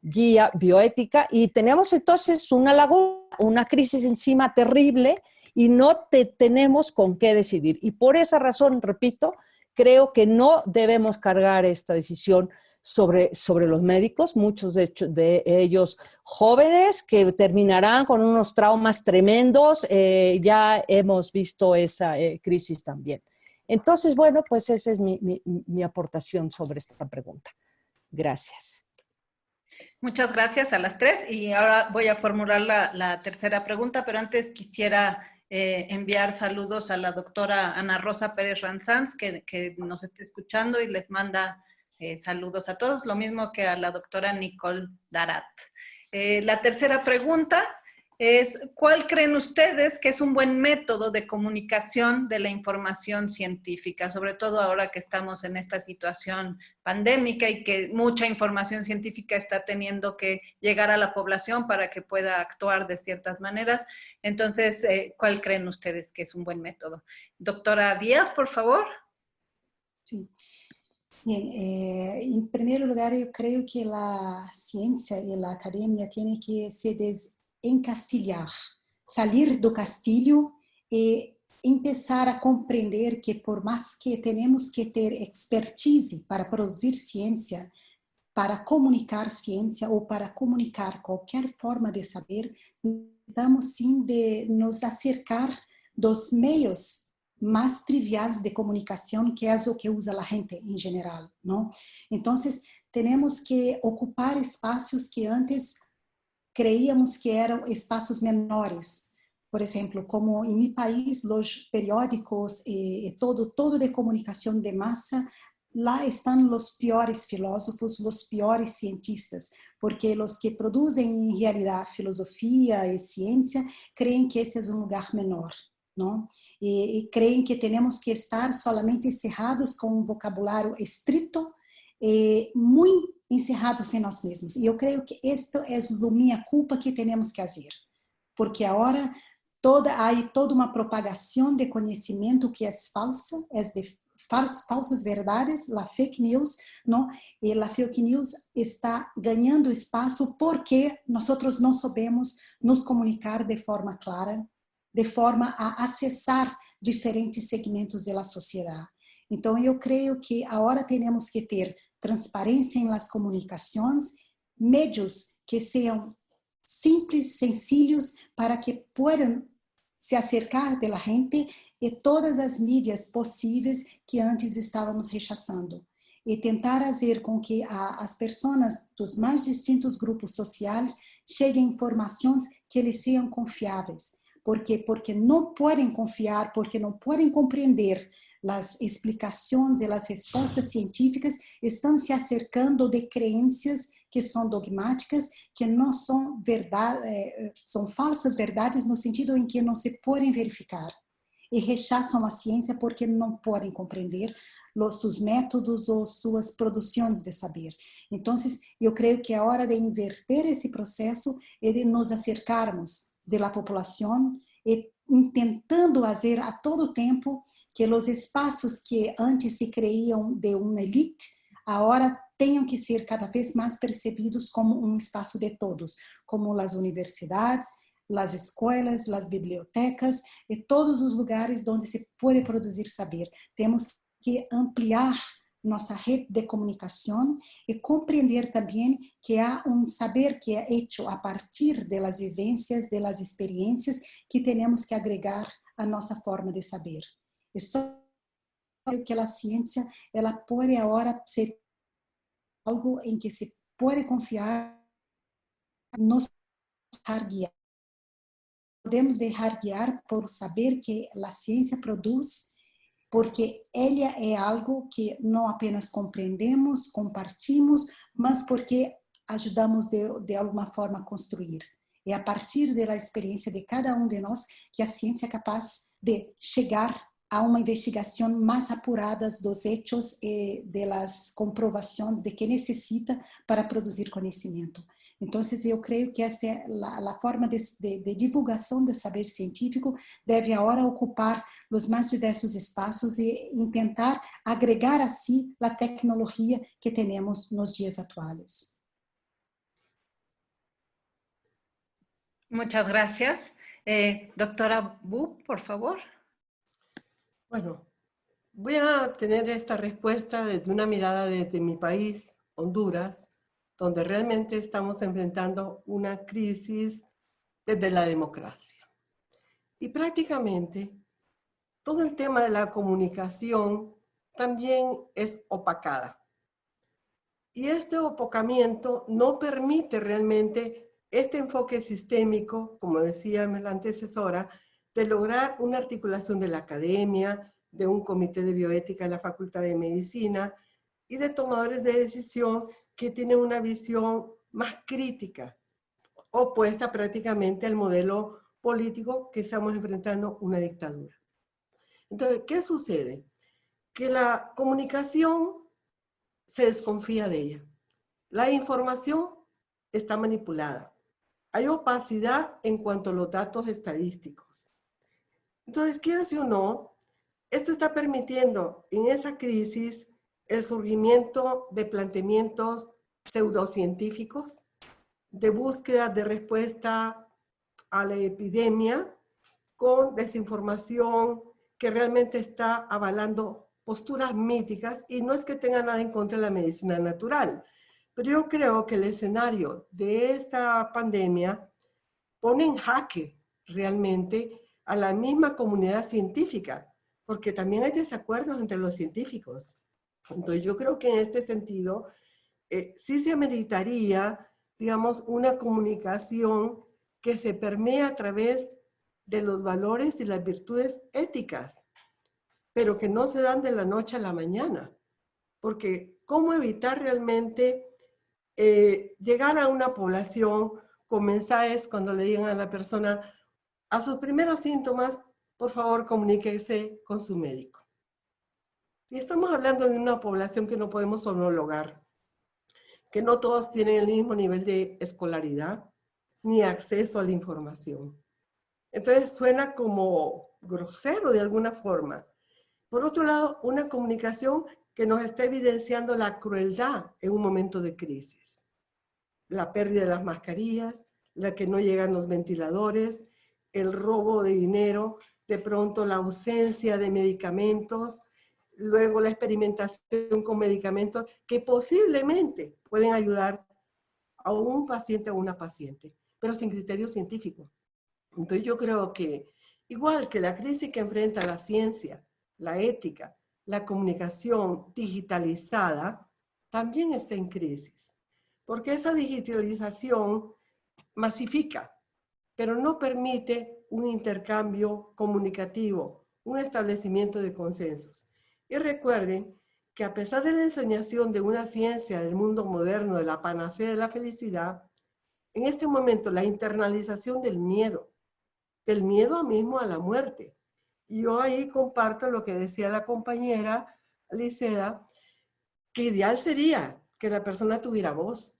guía bioética, y tenemos entonces una laguna, una crisis encima terrible, y no tenemos con qué decidir. Y por esa razón, repito, creo que no debemos cargar esta decisión sobre los médicos, muchos de ellos jóvenes que terminarán con unos traumas tremendos. Ya hemos visto esa crisis también. Entonces, bueno, pues esa es mi aportación sobre esta pregunta. Gracias. Muchas gracias a las tres, y ahora voy a formular la tercera pregunta, pero antes quisiera enviar saludos a la doctora Ana Rosa Pérez Ranzanz, que nos está escuchando y les manda saludos a todos, lo mismo que a la doctora Nicole Darat. La tercera pregunta es, ¿cuál creen ustedes que es un buen método de comunicación de la información científica? Sobre todo ahora que estamos en esta situación pandémica y que mucha información científica está teniendo que llegar a la población para que pueda actuar de ciertas maneras. Entonces, ¿cuál creen ustedes que es un buen método? Doctora Díaz, por favor. Sí. Bien, en primer lugar, yo creo que la ciencia y la academia tienen que se desencastillar, salir do castillo e empezar a compreender que por más que tenemos que ter expertise para producir ciencia, para comunicar ciencia ou para comunicar qualquer forma de saber, necesitamos sim de nos acercar dos meios más triviales de comunicación, que es lo que usa la gente en general, ¿no? Entonces, tenemos que ocupar espacios que antes creíamos que eram espaços menores. Por exemplo, como em meu país, os periódicos e todo de comunicação de massa, lá estão os piores filósofos, os piores cientistas, porque os que produzem em realidade filosofia e ciência creem que esse é um lugar menor, não? E creem que temos que estar solamente encerrados com um vocabulário estrito e muito encerrados em nós mesmos. E eu creio que isto é a minha culpa que temos que fazer, porque agora há toda uma propagação de conhecimento que é falsa, é de falsas verdades, a fake news, não? E a fake news está ganhando espaço porque nós não sabemos nos comunicar de forma clara, de forma a acessar diferentes segmentos da sociedade. Então, eu creio que agora temos que ter transparência em las comunicações, meios que sejam simples, sencillos, para que possam se acercar da gente e todas as mídias possíveis que antes estávamos rechaçando. E tentar fazer com que as pessoas dos mais distintos grupos sociais cheguem informações que eles sejam confiáveis. ¿Por quê? Porque não podem confiar, porque não podem compreender as explicações e as respostas científicas, estão se acercando de crenças que são dogmáticas, que não são verdade, são falsas verdades no sentido em que não se podem verificar. E rechaçam a ciência porque não podem compreender seus métodos ou suas produções de saber. Então, eu creio que é hora de inverter esse processo e de nos acercarmos da população e tentando fazer a todo tempo que os espaços que antes se creiam de uma elite, agora tenham que ser cada vez mais percebidos como um espaço de todos, como as universidades, as escolas, as bibliotecas e todos os lugares onde se pode produzir saber. Temos que ampliar nossa rede de comunicação e compreender também que há um saber que é feito a partir das vivências, das experiências que temos que agregar à nossa forma de saber. E só que a ciência ela pode agora ser algo em que se pode confiar, nos deixar guiar. Podemos deixar guiar por saber que a ciência produz, porque ela é algo que não apenas compreendemos, compartimos, mas porque ajudamos de alguma forma a construir. É a partir da experiência de cada um de nós que a ciência é capaz de chegar a uma investigação mais apurada dos hechos e das comprovações de que necessita para produzir conhecimento. Então, eu creio que essa é a forma de divulgação do saber científico, deve agora ocupar os mais diversos espaços e tentar agregar a si a tecnologia que temos nos dias atuais. Muchas gracias. Doctora Wu, por favor. Bueno, voy a tener esta respuesta desde una mirada desde mi país, Honduras, donde realmente estamos enfrentando una crisis desde la democracia. Y prácticamente todo el tema de la comunicación también es opacada. Y este opacamiento no permite realmente este enfoque sistémico, como decía la antecesora, de lograr una articulación de la academia, de un comité de bioética en la Facultad de Medicina y de tomadores de decisión que tienen una visión más crítica, opuesta prácticamente al modelo político que estamos enfrentando, una dictadura. Entonces, ¿qué sucede? Que la comunicación se desconfía de ella. La información está manipulada. Hay opacidad en cuanto a los datos estadísticos. Entonces, quiera sí o no, esto está permitiendo en esa crisis el surgimiento de planteamientos pseudocientíficos, de búsqueda de respuesta a la epidemia con desinformación que realmente está avalando posturas míticas, y no es que tenga nada en contra de la medicina natural, pero yo creo que el escenario de esta pandemia pone en jaque realmente a la misma comunidad científica, porque también hay desacuerdos entre los científicos. Entonces yo creo que en este sentido sí se ameritaría, digamos, una comunicación que se permea a través de los valores y las virtudes éticas, pero que no se dan de la noche a la mañana. Porque ¿cómo evitar realmente llegar a una población con mensajes cuando le digan a la persona, a sus primeros síntomas, por favor, comuníquese con su médico? Y estamos hablando de una población que no podemos homologar, que no todos tienen el mismo nivel de escolaridad ni acceso a la información. Entonces suena como grosero de alguna forma. Por otro lado, una comunicación que nos está evidenciando la crueldad en un momento de crisis. La pérdida de las mascarillas, la que no llegan los ventiladores, el robo de dinero, de pronto la ausencia de medicamentos, luego la experimentación con medicamentos que posiblemente pueden ayudar a un paciente o una paciente, pero sin criterio científico. Entonces yo creo que, igual que la crisis que enfrenta la ciencia, la ética, la comunicación digitalizada, también está en crisis. Porque esa digitalización masifica, pero no permite un intercambio comunicativo, un establecimiento de consensos. Y recuerden que a pesar de la enseñación de una ciencia del mundo moderno, de la panacea de la felicidad, en este momento la internalización del miedo mismo a la muerte. Y yo ahí comparto lo que decía la compañera Liceda, que ideal sería que la persona tuviera voz,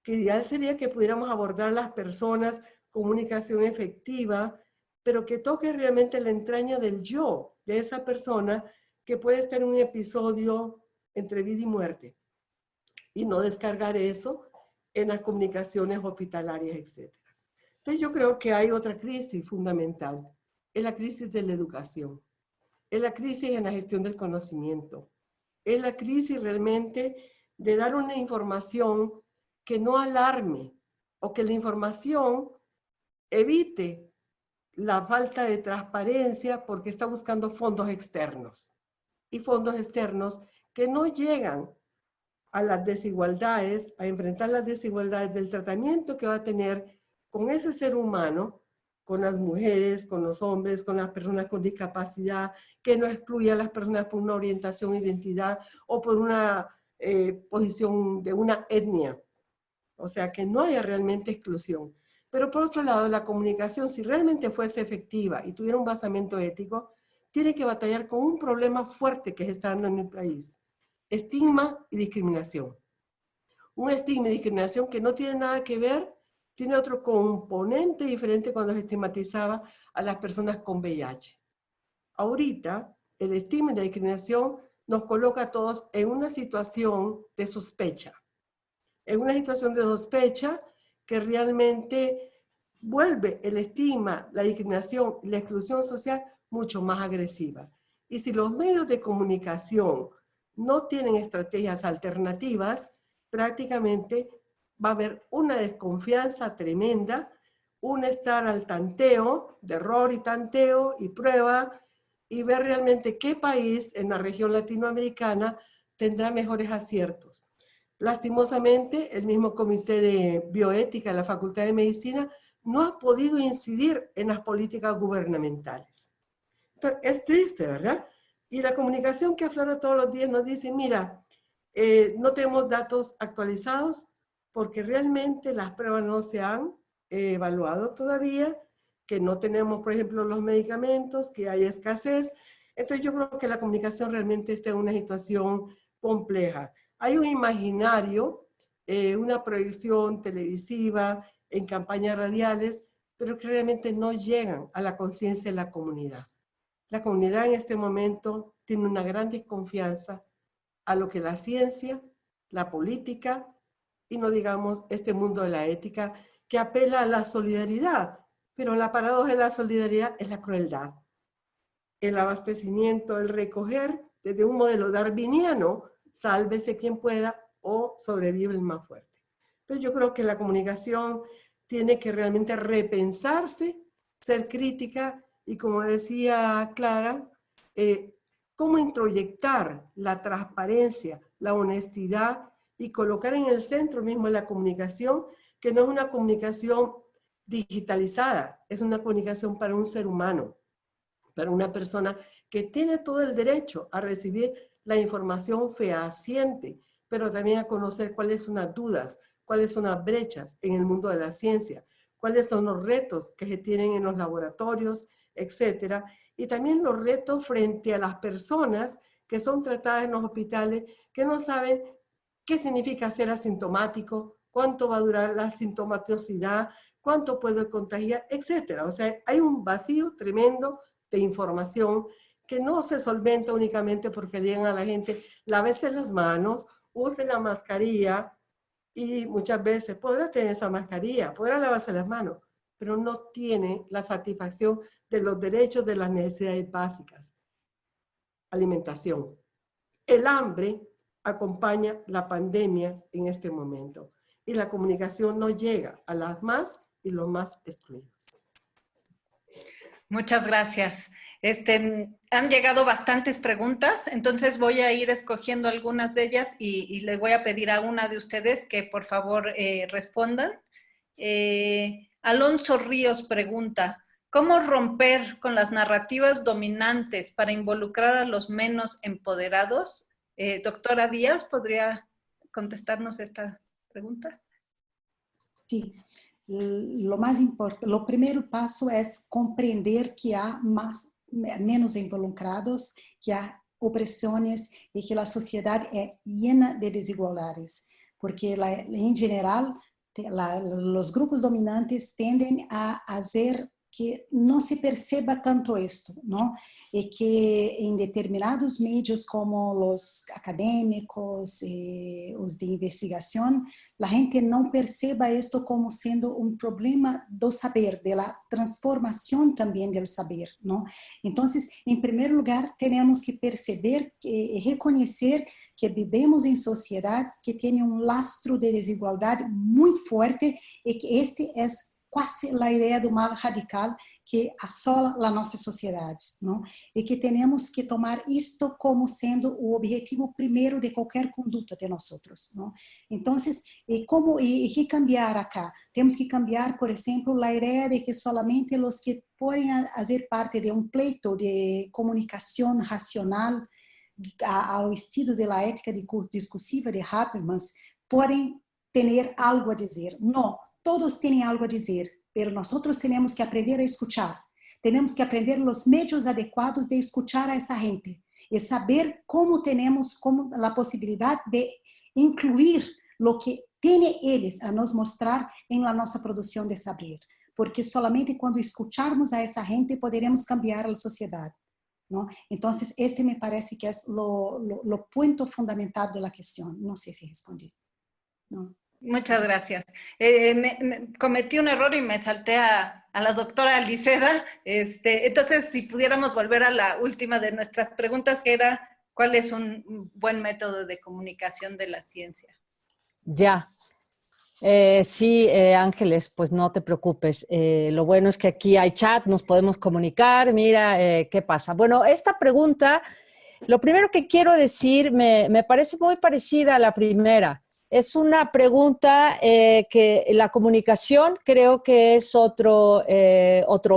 que ideal sería que pudiéramos abordar a las personas, comunicación efectiva, pero que toque realmente la entraña del yo de esa persona que puede estar en un episodio entre vida y muerte, y no descargar eso en las comunicaciones hospitalarias, etc. Entonces yo creo que hay otra crisis fundamental, es la crisis de la educación, es la crisis en la gestión del conocimiento, es la crisis realmente de dar una información que no alarme, o que la información evite la falta de transparencia porque está buscando fondos externos, y fondos externos que no llegan a las desigualdades, a enfrentar las desigualdades del tratamiento que va a tener con ese ser humano, con las mujeres, con los hombres, con las personas con discapacidad, que no excluye a las personas por una orientación, identidad o por una posición de una etnia. O sea, que no haya realmente exclusión. Pero por otro lado, la comunicación, si realmente fuese efectiva y tuviera un basamento ético, tiene que batallar con un problema fuerte que se está dando en el país: estigma y discriminación. Un estigma y discriminación que no tiene nada que ver, tiene otro componente diferente cuando se estigmatizaba a las personas con VIH. Ahorita, el estigma y la discriminación nos coloca a todos en una situación de sospecha. En una situación de sospecha que realmente vuelve el estigma, la discriminación y la exclusión social mucho más agresiva. Y si los medios de comunicación no tienen estrategias alternativas, prácticamente va a haber una desconfianza tremenda, un estar al tanteo, de error y tanteo y prueba, y ver realmente qué país en la región latinoamericana tendrá mejores aciertos. Lastimosamente, el mismo Comité de Bioética de la Facultad de Medicina no ha podido incidir en las políticas gubernamentales. Entonces, es triste, ¿verdad? Y la comunicación que aflora todos los días nos dice, mira, no tenemos datos actualizados porque realmente las pruebas no se han evaluado todavía, que no tenemos, por ejemplo, los medicamentos, que hay escasez. Entonces yo creo que la comunicación realmente está en una situación compleja. Hay un imaginario, una proyección televisiva, en campañas radiales, pero que realmente no llegan a la conciencia de la comunidad. La comunidad en este momento tiene una gran desconfianza a lo que la ciencia, la política y no digamos este mundo de la ética que apela a la solidaridad, pero la paradoja de la solidaridad es la crueldad. El abastecimiento, el recoger desde un modelo darwiniano, sálvese quien pueda o sobrevive el más fuerte. Entonces yo creo que la comunicación tiene que realmente repensarse, ser crítica y como decía Clara, cómo introyectar la transparencia, la honestidad y colocar en el centro mismo la comunicación, que no es una comunicación digitalizada, es una comunicación para un ser humano, para una persona que tiene todo el derecho a recibir la información fehaciente, pero también a conocer cuáles son las dudas, cuáles son las brechas en el mundo de la ciencia, cuáles son los retos que se tienen en los laboratorios, etcétera, y también los retos frente a las personas que son tratadas en los hospitales, que no saben qué significa ser asintomático, cuánto va a durar la sintomatosidad, cuánto puede contagiar, etcétera. O sea, hay un vacío tremendo de información que no se solventa únicamente porque le digan a la gente, lávese las manos, use la mascarilla, y muchas veces podrá tener esa mascarilla, podrá lavarse las manos, pero no tiene la satisfacción de los derechos de las necesidades básicas. Alimentación. El hambre acompaña la pandemia en este momento y la comunicación no llega a las más y los más excluidos. Muchas gracias. Han llegado bastantes preguntas, entonces voy a ir escogiendo algunas de ellas y le voy a pedir a una de ustedes que por favor respondan. Alonso Ríos pregunta, ¿cómo romper con las narrativas dominantes para involucrar a los menos empoderados? Doctora Díaz, ¿podría contestarnos esta pregunta? Sí. Lo primeiro passo é compreender que há menos involucrados, que há opressões e que a sociedade é llena de desigualdades, porque em geral os grupos dominantes tendem a fazer que não se perceba tanto isto, não? E que em determinados meios como os acadêmicos e os de investigação, a gente não perceba isto como sendo um problema do saber, da transformação também do saber, não? Então, em primeiro lugar, temos que perceber e reconhecer que vivemos em sociedades que têm um lastro de desigualdade muito forte e que este é quase a ideia do mal radical que assola a nossa sociedade, não? E que temos que tomar isto como sendo o objetivo primeiro de qualquer conduta de nós outros, não? Então, e que cambiar acá? Temos que cambiar, por exemplo, a ideia de que solamente os que podem fazer parte de um pleito de comunicação racional ao estilo da ética discursiva de Habermas podem ter algo a dizer. Não. Todos têm algo a dizer, mas nós temos que aprender a escutar. Temos que aprender os meios adequados de escutar a essa gente e saber como temos a possibilidade de incluir o que têm eles a nos mostrar em la nossa produção de saber. Porque solamente quando escutarmos a essa gente poderemos cambiar a sociedade, não? Então, este me parece que é o ponto fundamental da questão. Não sei se respondi. Não. Muchas gracias. Cometí un error y me salté a la doctora Liceda. Entonces, si pudiéramos volver a la última de nuestras preguntas, que era, ¿cuál es un buen método de comunicación de la ciencia? Ya. Sí, Ángeles, pues no te preocupes. Lo bueno es que aquí hay chat, nos podemos comunicar. Mira, ¿qué pasa? Bueno, esta pregunta, lo primero que quiero decir, me parece muy parecida a la primera. Es una pregunta que la comunicación creo que es otro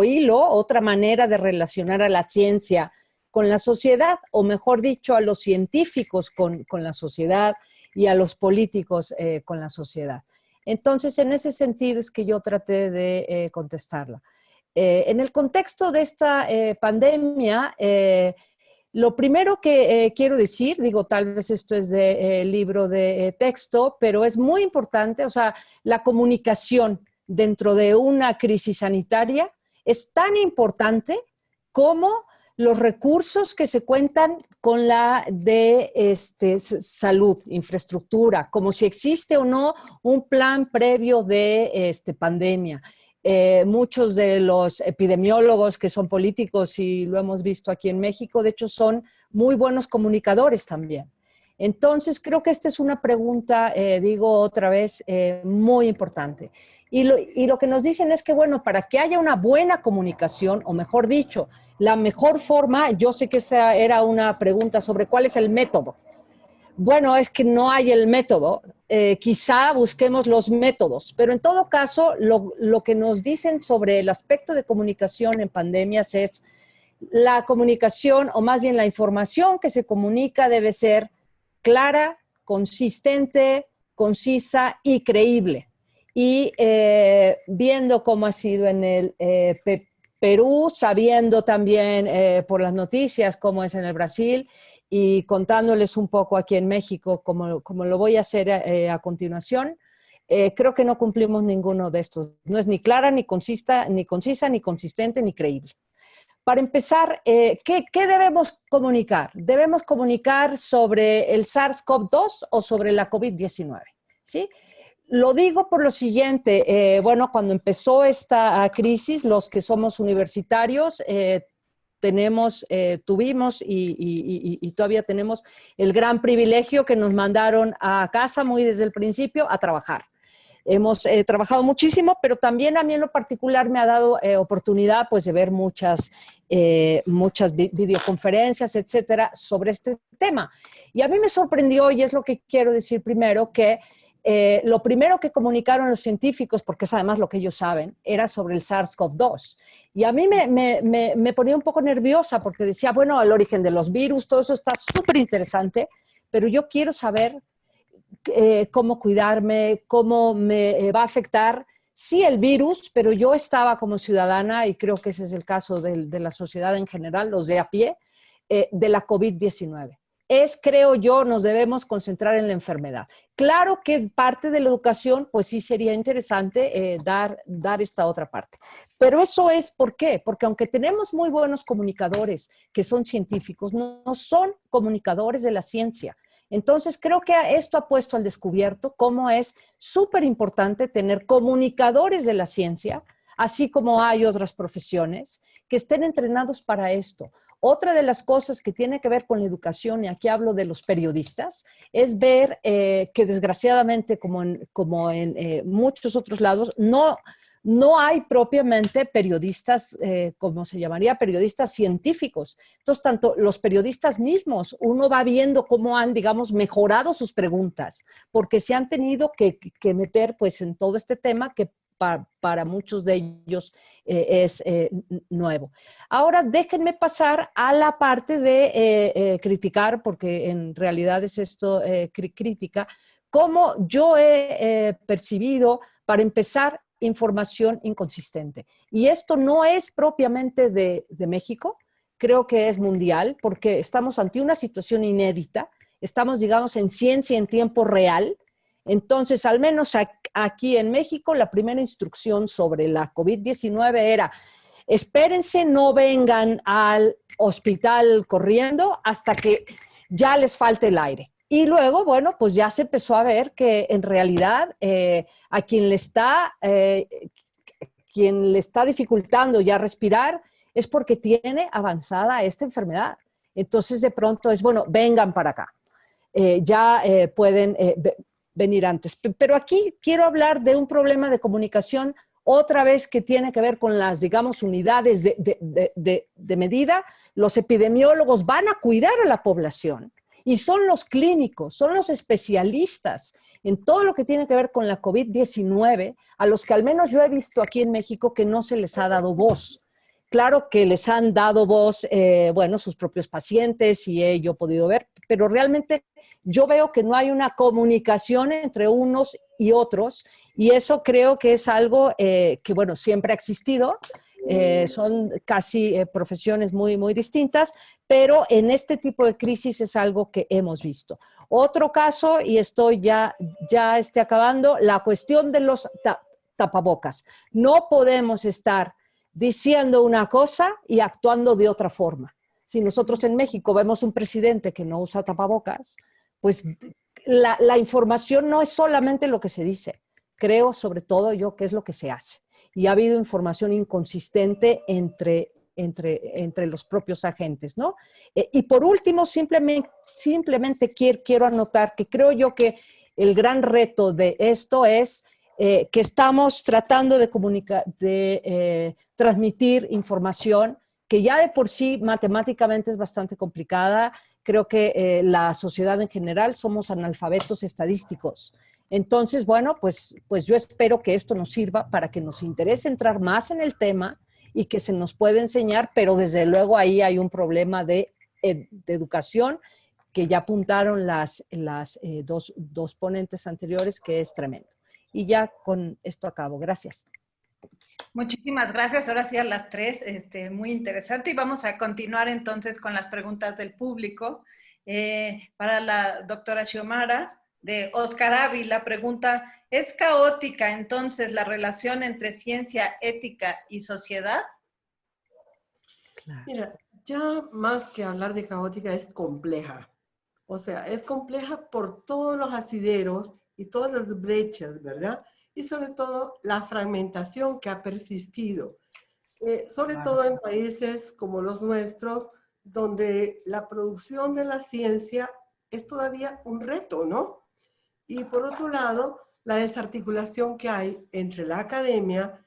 hilo, otra manera de relacionar a la ciencia con la sociedad, o mejor dicho, a los científicos con la sociedad y a los políticos con la sociedad. Entonces, en ese sentido es que yo traté de contestarla. En el contexto de esta pandemia, lo primero que quiero decir, digo, tal vez esto es de libro de texto, pero es muy importante, o sea, la comunicación dentro de una crisis sanitaria es tan importante como los recursos que se cuentan con la de salud, infraestructura, como si existe o no un plan previo de pandemia. Muchos de los epidemiólogos que son políticos, y lo hemos visto aquí en México, de hecho son muy buenos comunicadores también. Entonces, creo que esta es una pregunta, digo otra vez, muy importante. Y lo que nos dicen es que, bueno, para que haya una buena comunicación, o mejor dicho, la mejor forma, yo sé que esa era una pregunta sobre cuál es el método. Bueno, es que no hay el método, quizá busquemos los métodos, pero en todo caso, lo que nos dicen sobre el aspecto de comunicación en pandemias es la comunicación, o más bien la información que se comunica debe ser clara, consistente, concisa y creíble. Y viendo cómo ha sido en el Perú, sabiendo también por las noticias cómo es en el Brasil y contándoles un poco aquí en México, como lo voy a hacer a continuación, creo que no cumplimos ninguno de estos. No es ni clara, ni concisa, ni consistente, ni creíble. Para empezar, ¿qué debemos comunicar? ¿Debemos comunicar sobre el SARS-CoV-2 o sobre la COVID-19? ¿Sí? Lo digo por lo siguiente, bueno, cuando empezó esta crisis, los que somos universitarios tuvimos y todavía tenemos el gran privilegio que nos mandaron a casa muy desde el principio a trabajar. Hemos trabajado muchísimo, pero también a mí en lo particular me ha dado oportunidad pues, de ver muchas videoconferencias, etcétera, sobre este tema. Y a mí me sorprendió, y es lo que quiero decir primero, que lo primero que comunicaron los científicos, porque es además lo que ellos saben, era sobre el SARS-CoV-2. Y a mí me ponía un poco nerviosa porque decía, bueno, el origen de los virus, todo eso está súper interesante, pero yo quiero saber cómo cuidarme, cómo me va a afectar, sí, el virus, pero yo estaba como ciudadana, y creo que ese es el caso de la sociedad en general, los de a pie, de la COVID-19. Creo yo, nos debemos concentrar en la enfermedad. Claro que parte de la educación, pues sí sería interesante dar esta otra parte. Pero eso es, ¿por qué? Porque aunque tenemos muy buenos comunicadores que son científicos, no son comunicadores de la ciencia. Entonces, creo que esto ha puesto al descubierto cómo es súper importante tener comunicadores de la ciencia, así como hay otras profesiones, que estén entrenados para esto. Otra de las cosas que tiene que ver con la educación, y aquí hablo de los periodistas, es ver que desgraciadamente, como en muchos otros lados, no hay propiamente periodistas, como se llamaría, periodistas científicos. Entonces, tanto los periodistas mismos, uno va viendo cómo han, digamos, mejorado sus preguntas, porque se han tenido que meter pues, en todo este tema que para muchos de ellos es nuevo. Ahora, déjenme pasar a la parte de criticar, porque en realidad es esto crítica, cómo yo he percibido, para empezar, información inconsistente. Y esto no es propiamente de México, creo que es mundial, porque estamos ante una situación inédita, estamos, digamos, en ciencia en tiempo real. Entonces, al menos aquí en México, la primera instrucción sobre la COVID-19 era: espérense, no vengan al hospital corriendo hasta que ya les falte el aire. Y luego, bueno, pues ya se empezó a ver que en realidad a quien le está dificultando ya respirar es porque tiene avanzada esta enfermedad. Entonces, de pronto es, bueno, vengan para acá. Pueden venir antes. Pero aquí quiero hablar de un problema de comunicación, otra vez, que tiene que ver con las, digamos, unidades de medida. Los epidemiólogos van a cuidar a la población. Y son los clínicos, son los especialistas en todo lo que tiene que ver con la COVID-19, a los que al menos yo he visto aquí en México que no se les ha dado voz. Claro que les han dado voz, bueno, sus propios pacientes, y yo he podido ver, pero realmente yo veo que no hay una comunicación entre unos y otros, y eso creo que es algo que, bueno, siempre ha existido. Son casi profesiones muy, muy distintas, pero en este tipo de crisis es algo que hemos visto. Otro caso, y estoy ya acabando, la cuestión de los tapabocas. No podemos estar diciendo una cosa y actuando de otra forma. Si nosotros en México vemos un presidente que no usa tapabocas, pues la información no es solamente lo que se dice, creo sobre todo yo que es lo que se hace. Y ha habido información inconsistente entre los propios agentes, ¿no? Y por último, simplemente quiero anotar que creo yo que el gran reto de esto es que estamos tratando de transmitir información que ya de por sí matemáticamente es bastante complicada. Creo que la sociedad en general somos analfabetos estadísticos. Entonces, bueno, pues yo espero que esto nos sirva para que nos interese entrar más en el tema y que se nos pueda enseñar, pero desde luego ahí hay un problema de educación que ya apuntaron las dos ponentes anteriores, que es tremendo. Y ya con esto acabo. Gracias. Muchísimas gracias. Ahora sí a las 3, muy interesante. Y vamos a continuar entonces con las preguntas del público. Para la doctora Xiomara, de Oscar Ávila, pregunta, ¿es caótica entonces la relación entre ciencia, ética y sociedad? Claro. Mira, ya más que hablar de caótica es compleja. O sea, es compleja por todos los asideros y todas las brechas, ¿verdad? Y sobre todo la fragmentación que ha persistido, sobre todo en países como los nuestros, donde la producción de la ciencia es todavía un reto, ¿no? Y por otro lado, la desarticulación que hay entre la academia,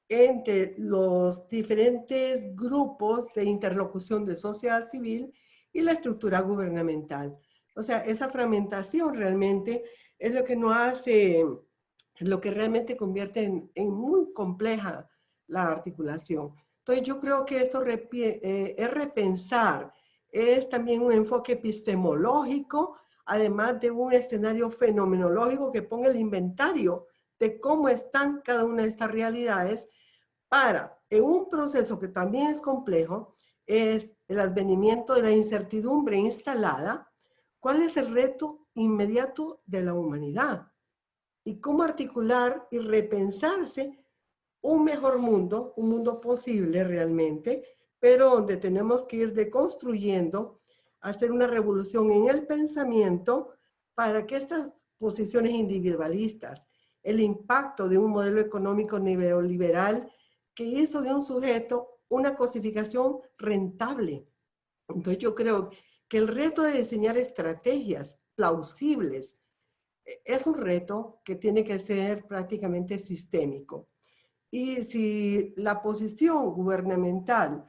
entre los diferentes grupos de interlocución de sociedad civil y la estructura gubernamental. O sea, esa fragmentación realmente es lo que nos hace, lo que realmente convierte en muy compleja la articulación. Entonces yo creo que esto es repensar, es también un enfoque epistemológico, además de un escenario fenomenológico que ponga el inventario de cómo están cada una de estas realidades para, en un proceso que también es complejo, es el advenimiento de la incertidumbre instalada. ¿Cuál es el reto inmediato de la humanidad? Y cómo articular y repensarse un mejor mundo, un mundo posible realmente, pero donde tenemos que ir deconstruyendo, hacer una revolución en el pensamiento para que estas posiciones individualistas, el impacto de un modelo económico neoliberal que hizo de un sujeto una cosificación rentable. Entonces yo creo que el reto de diseñar estrategias plausibles es un reto que tiene que ser prácticamente sistémico. Y si la posición gubernamental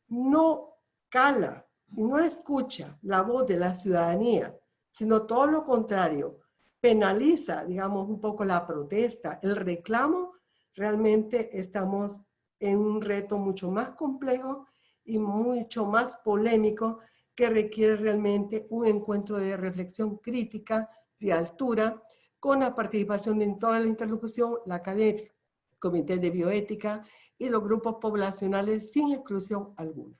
no cala y no escucha la voz de la ciudadanía, sino todo lo contrario, penaliza, digamos, un poco la protesta, el reclamo, realmente estamos en un reto mucho más complejo y mucho más polémico que requiere realmente un encuentro de reflexión crítica, de altura, con la participación de toda la interlocución, la academia, comités de bioética y los grupos poblacionales sin exclusión alguna.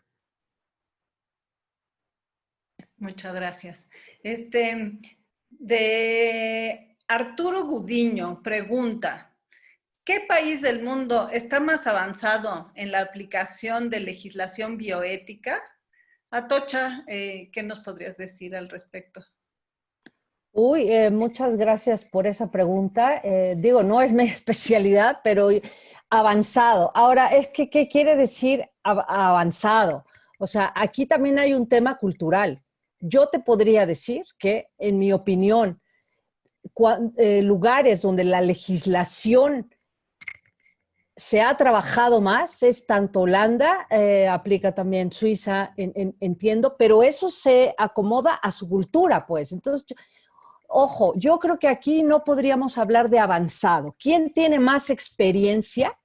Muchas gracias. De Arturo Gudiño pregunta, ¿qué país del mundo está más avanzado en la aplicación de legislación bioética? Atocha, ¿qué nos podrías decir al respecto? Uy, muchas gracias por esa pregunta. Digo, no es mi especialidad, pero avanzado. Ahora, ¿qué quiere decir avanzado? O sea, aquí también hay un tema cultural. Yo te podría decir que, en mi opinión, lugares donde la legislación se ha trabajado más, es tanto Holanda, aplica también Suiza, entiendo, pero eso se acomoda a su cultura, pues. Entonces, ojo, yo creo que aquí no podríamos hablar de avanzado. ¿Quién tiene más experiencia?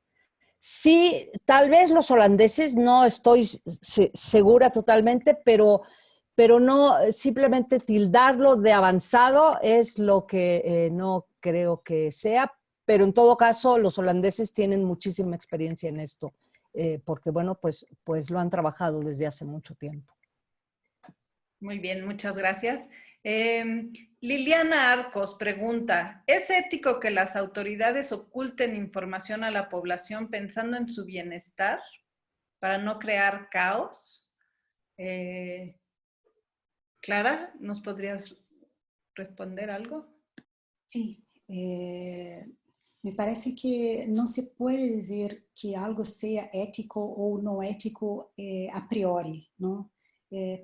Sí, tal vez los holandeses, no estoy segura totalmente, pero no, simplemente tildarlo de avanzado es lo que no creo que sea, pero en todo caso los holandeses tienen muchísima experiencia en esto, porque bueno, pues lo han trabajado desde hace mucho tiempo. Muy bien, muchas gracias. Liliana Arcos pregunta, ¿es ético que las autoridades oculten información a la población pensando en su bienestar para no crear caos? Clara, ¿nos podrías responder algo? Sí, me parece que no se puede decir que algo sea ético o no ético a priori, ¿no?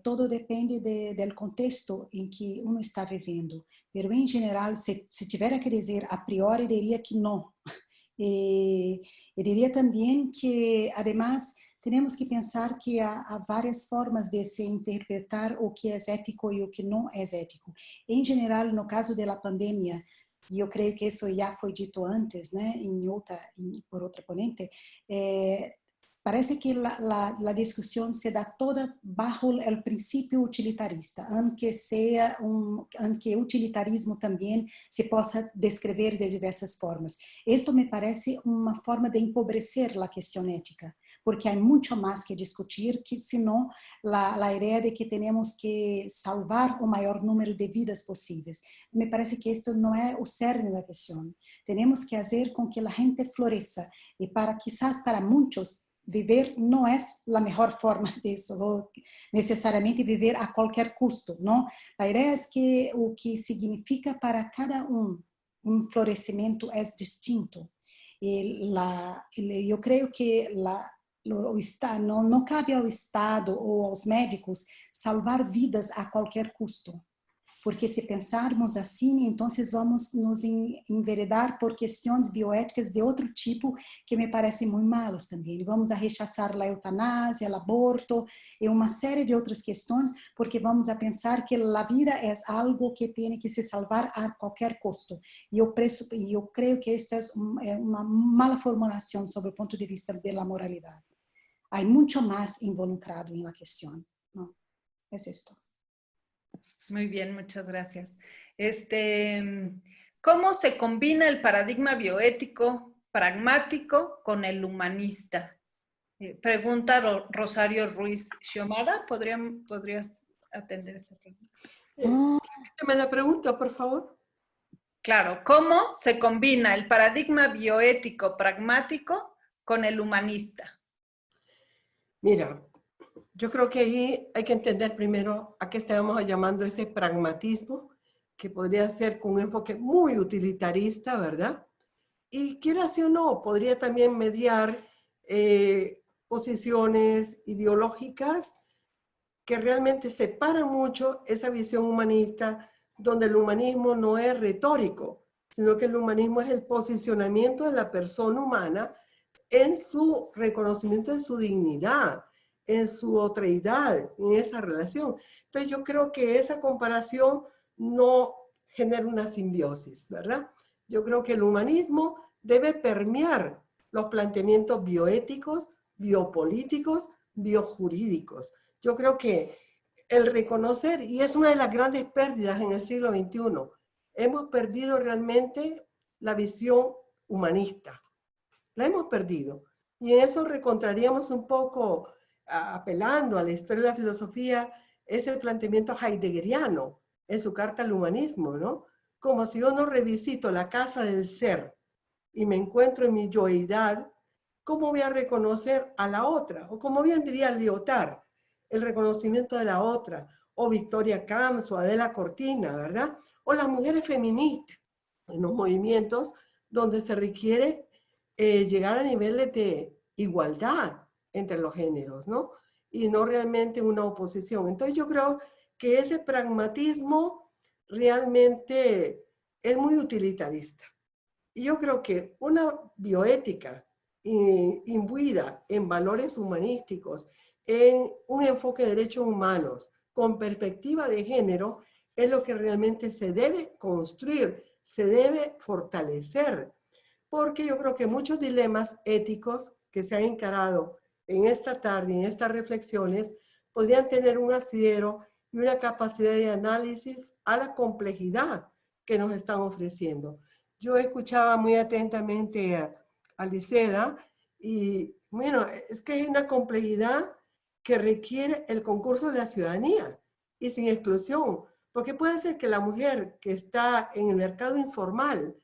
Todo depende del contexto en que uno está viviendo, pero en general, si tuviera que decir a priori, diría que no. Y diría también que, además, tenemos que pensar que há várias formas de se interpretar o que é ético e o que não é ético. Em geral, no caso da pandemia, e eu creio que isso já foi dito antes, né, por outra ponente, parece que a discussão se dá toda bajo o princípio utilitarista, aunque o utilitarismo também se possa descrever de diversas formas. Isto me parece uma forma de empobrecer a questão ética, porque há muito mais que discutir, que senão a ideia de que temos que salvar o maior número de vidas possíveis. Me parece que isto não é o cerne da questão. Temos que fazer com que a gente floresça, e quizás para muitos, viver não é a melhor forma disso, ou necessariamente viver a qualquer custo, não? A ideia é que o que significa para cada florescimento é distinto. E eu creio que não cabe ao Estado ou aos médicos salvar vidas a qualquer custo. Porque se pensarmos assim, então vamos nos enveredar por questões bioéticas de outro tipo que me parecem muito malas também. Vamos a rechaçar a eutanásia, o aborto e uma série de outras questões, porque vamos a pensar que a vida é algo que tem que se salvar a qualquer custo. E eu creio que isto é uma mala formulação sobre o ponto de vista da moralidade. Há muito mais involucrado na questão. ¿No? Es esto. Muy bien, muchas gracias. ¿Cómo se combina el paradigma bioético pragmático con el humanista? Pregunta Rosario Ruiz Xiomara. ¿Podrías atender esta pregunta? ¿Me la pregunta, por favor? Claro, ¿cómo se combina el paradigma bioético pragmático con el humanista? Mira, yo creo que ahí hay que entender primero a qué estamos llamando ese pragmatismo, que podría ser con un enfoque muy utilitarista, ¿verdad? Y quiera sí o no, podría también mediar posiciones ideológicas que realmente separan mucho esa visión humanista, donde el humanismo no es retórico, sino que el humanismo es el posicionamiento de la persona humana en su reconocimiento de su dignidad, en su otreidad, en esa relación. Entonces yo creo que esa comparación no genera una simbiosis, ¿verdad? Yo creo que el humanismo debe permear los planteamientos bioéticos, biopolíticos, biojurídicos. Yo creo que el reconocer, y es una de las grandes pérdidas en el siglo XXI, hemos perdido realmente la visión humanista. La hemos perdido. Y en eso recontraríamos un poco, apelando a la historia de la filosofía, ese planteamiento heideggeriano en su carta al humanismo, ¿no? Como si yo no revisito la casa del ser y me encuentro en mi yoidad, ¿cómo voy a reconocer a la otra? O como bien diría Lyotard, el reconocimiento de la otra, o Victoria Camps, o Adela Cortina, ¿verdad? O las mujeres feministas, en los movimientos donde se requiere llegar a niveles de igualdad entre los géneros, ¿no? Y no realmente una oposición. Entonces yo creo que ese pragmatismo realmente es muy utilitarista. Y yo creo que una bioética imbuida en valores humanísticos, en un enfoque de derechos humanos, con perspectiva de género, es lo que realmente se debe construir, se debe fortalecer. Porque yo creo que muchos dilemas éticos que se han encarado en esta tarde, en estas reflexiones, podrían tener un asidero y una capacidad de análisis a la complejidad que nos están ofreciendo. Yo escuchaba muy atentamente a Liseda y, bueno, es que hay una complejidad que requiere el concurso de la ciudadanía y sin exclusión, porque puede ser que la mujer que está en el mercado informal,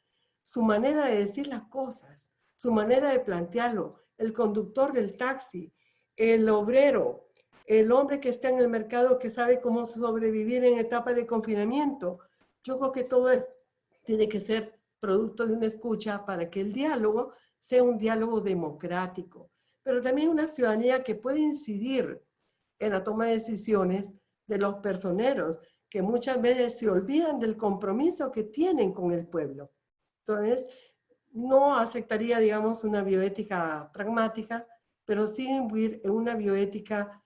su manera de decir las cosas, su manera de plantearlo, el conductor del taxi, el obrero, el hombre que está en el mercado que sabe cómo sobrevivir en etapa de confinamiento. Yo creo que todo esto tiene que ser producto de una escucha para que el diálogo sea un diálogo democrático, pero también una ciudadanía que puede incidir en la toma de decisiones de los personeros, que muchas veces se olvidan del compromiso que tienen con el pueblo. Entonces, no aceptaría, digamos, una bioética pragmática, pero sí imbuir en una bioética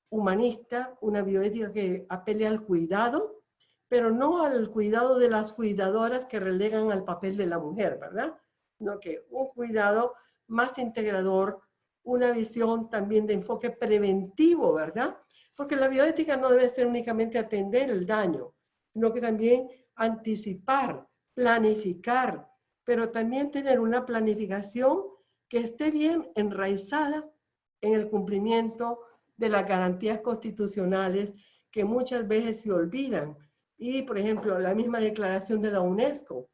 humanista, una bioética que apele al cuidado, pero no al cuidado de las cuidadoras que relegan al papel de la mujer, ¿verdad? Sino que un cuidado más integrador, una visión también de enfoque preventivo, ¿verdad? Porque la bioética no debe ser únicamente atender el daño, sino que también anticipar, planificar, pero también tener una planificación que esté bien enraizada en el cumplimiento de las garantías constitucionales que muchas veces se olvidan. Y, por ejemplo, la misma declaración de la UNESCO,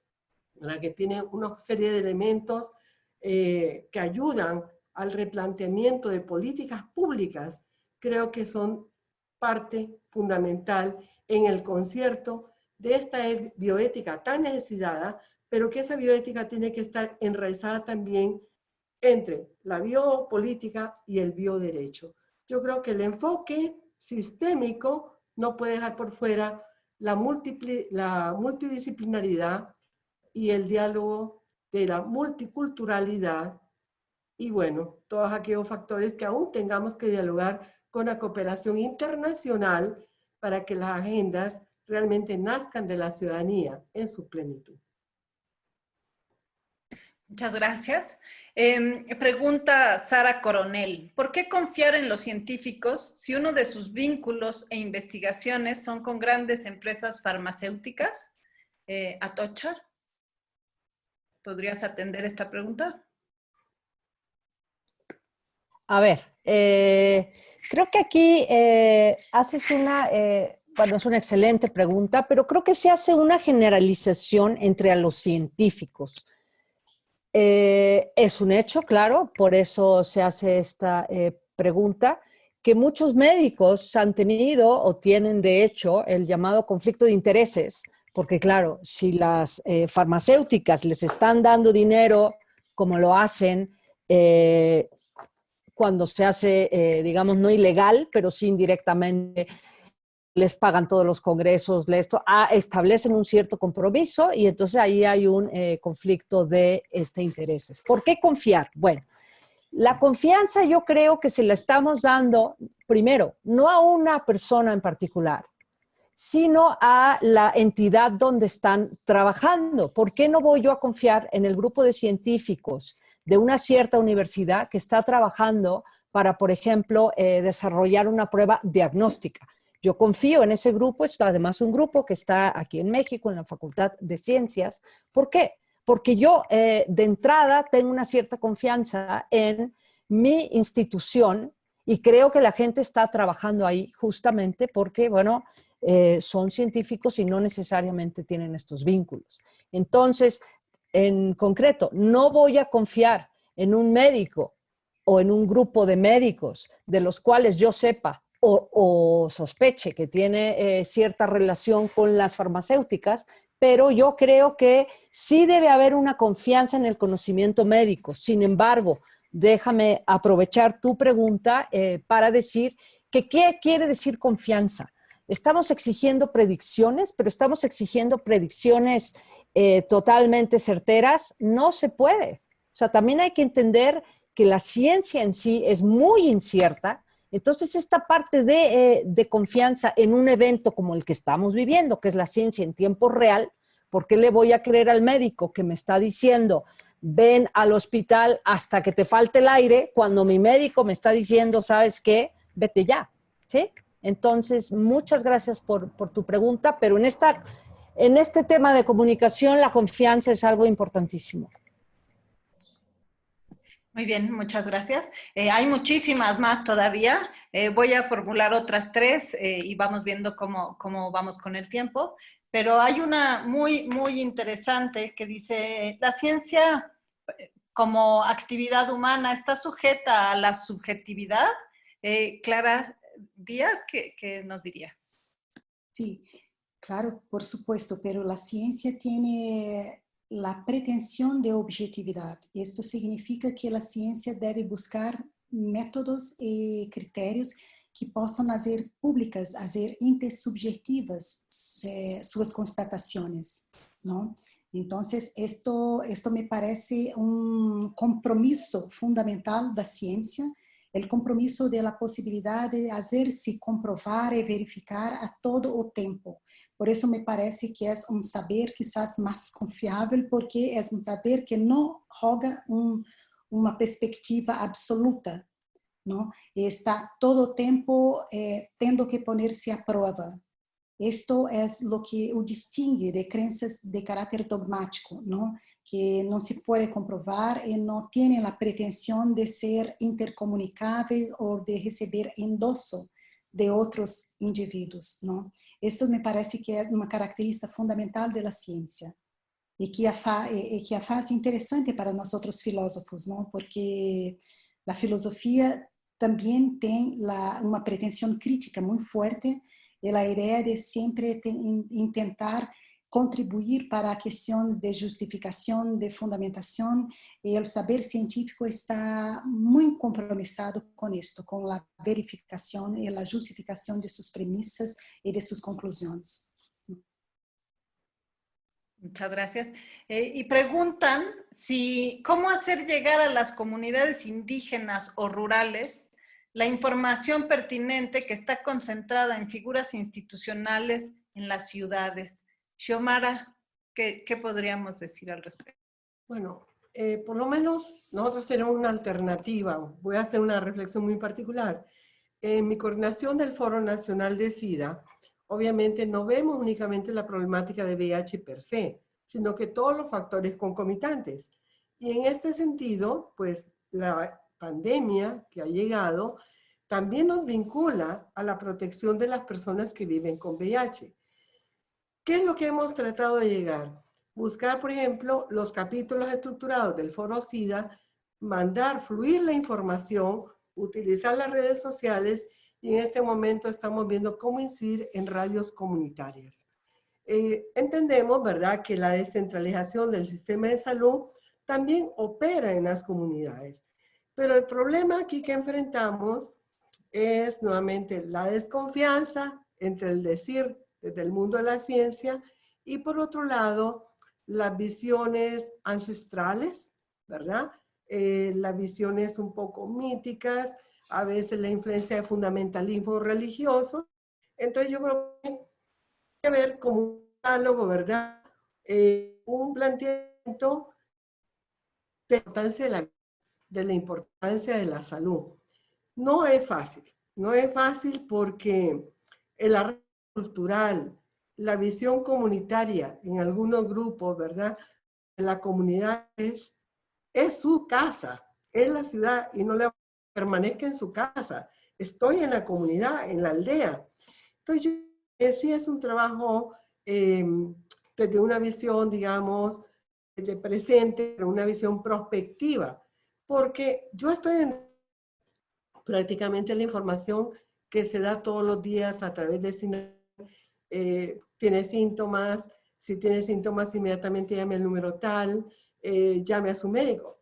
¿verdad?, que tiene una serie de elementos que ayudan al replanteamiento de políticas públicas, creo que son parte fundamental en el concierto de esta bioética tan necesitada, pero que esa bioética tiene que estar enraizada también entre la biopolítica y el bioderecho. Yo creo que el enfoque sistémico no puede dejar por fuera la multidisciplinaridad y el diálogo de la multiculturalidad y, bueno, todos aquellos factores que aún tengamos que dialogar con la cooperación internacional para que las agendas realmente nazcan de la ciudadanía en su plenitud. Muchas gracias. Pregunta Sara Coronel, ¿por qué confiar en los científicos si uno de sus vínculos e investigaciones son con grandes empresas farmacéuticas? Atocha, ¿podrías atender esta pregunta? A ver, creo que aquí haces bueno, es una excelente pregunta, pero creo que se hace una generalización entre a los científicos. Es un hecho, claro, por eso se hace esta pregunta, que muchos médicos han tenido o tienen de hecho el llamado conflicto de intereses, porque claro, si las farmacéuticas les están dando dinero como lo hacen, cuando se hace, digamos, no ilegal, pero sí indirectamente, les pagan todos los congresos, establecen un cierto compromiso y entonces ahí hay un conflicto de intereses. ¿Por qué confiar? Bueno, la confianza yo creo que se la estamos dando, primero, no a una persona en particular, sino a la entidad donde están trabajando. ¿Por qué no voy yo a confiar en el grupo de científicos de una cierta universidad que está trabajando para, por ejemplo, desarrollar una prueba diagnóstica? Yo confío en ese grupo, es además un grupo que está aquí en México, en la Facultad de Ciencias. ¿Por qué? Porque yo de entrada tengo una cierta confianza en mi institución y creo que la gente está trabajando ahí justamente porque, bueno, son científicos y no necesariamente tienen estos vínculos. Entonces, en concreto, no voy a confiar en un médico o en un grupo de médicos de los cuales yo sepa o sospeche que tiene cierta relación con las farmacéuticas, pero yo creo que sí debe haber una confianza en el conocimiento médico. Sin embargo, déjame aprovechar tu pregunta para decir que ¿qué quiere decir confianza? Estamos exigiendo predicciones, pero estamos exigiendo predicciones totalmente certeras. No se puede. O sea, también hay que entender que la ciencia en sí es muy incierta. Entonces, esta parte de confianza en un evento como el que estamos viviendo, que es la ciencia en tiempo real, ¿por qué le voy a creer al médico que me está diciendo ven al hospital hasta que te falte el aire, cuando mi médico me está diciendo, ¿sabes qué? Vete ya, ¿sí? Entonces, muchas gracias por tu pregunta, pero en este tema de comunicación la confianza es algo importantísimo. Muy bien, muchas gracias. Hay muchísimas más todavía. Voy a formular otras 3 y vamos viendo cómo vamos con el tiempo. Pero hay una muy, muy interesante que dice, la ciencia como actividad humana está sujeta a la subjetividad. Clara, días, ¿qué nos dirías? Sí, claro, por supuesto, pero la ciencia tiene la pretensión de objetividad. Esto significa que la ciencia debe buscar métodos y criterios que possam hacer públicas, hacer intersubjetivas suas constatações, não? Então, esto me parece um compromisso fundamental da ciência, o compromisso de la possibilidade de fazer-se comprovar e verificar a todo o tempo. Por isso me parece que é um saber quizás mais confiável, porque é um saber que não roga uma perspectiva absoluta, ¿no? Está todo el tiempo tendo que ponerse a prueba. Esto es lo que o distingue de creencias de carácter dogmático, ¿no? Que no se puede comprobar y no tienen la pretensión de ser intercomunicable o de recibir endoso de otros individuos, ¿no? Esto me parece que es una característica fundamental de la ciencia y que a faz interesante para nosotros filósofos, ¿no? Porque la filosofía también tiene una pretensión crítica muy fuerte y la idea de siempre intentar contribuir para cuestiones de justificación, de fundamentación, y el saber científico está muy compromisado con esto, con la verificación y la justificación de sus premisas y de sus conclusiones. Muchas gracias. Y preguntan cómo hacer llegar a las comunidades indígenas o rurales la información pertinente que está concentrada en figuras institucionales en las ciudades. Xiomara, ¿qué podríamos decir al respecto? Bueno, por lo menos nosotros tenemos una alternativa. Voy a hacer una reflexión muy particular. En mi coordinación del Foro Nacional de SIDA, obviamente no vemos únicamente la problemática de VIH per se, sino que todos los factores concomitantes. Y en este sentido, pues la pandemia que ha llegado también nos vincula a la protección de las personas que viven con VIH. ¿Qué es lo que hemos tratado de llegar? Buscar, por ejemplo, los capítulos estructurados del Foro SIDA, mandar fluir la información, utilizar las redes sociales, y en este momento estamos viendo cómo incidir en radios comunitarias. Entendemos, ¿verdad?, que la descentralización del sistema de salud también opera en las comunidades. Pero el problema aquí que enfrentamos es nuevamente la desconfianza entre el decir desde el mundo de la ciencia y por otro lado las visiones ancestrales, ¿verdad? Las visiones un poco míticas, a veces la influencia de fundamentalismo religioso. Entonces yo creo que hay que ver como un diálogo, ¿verdad? Un planteamiento de la importancia de la salud. No es fácil porque el arraigo cultural, la visión comunitaria en algunos grupos, ¿verdad? La comunidad es su casa, es la ciudad y no le permanezca en su casa. Estoy en la comunidad, en la aldea. Entonces, sí es un trabajo desde una visión, digamos, de presente, pero una visión prospectiva, porque yo estoy en prácticamente la información que se da todos los días a través de tiene síntomas, si tiene síntomas inmediatamente llame al número tal, llame a su médico.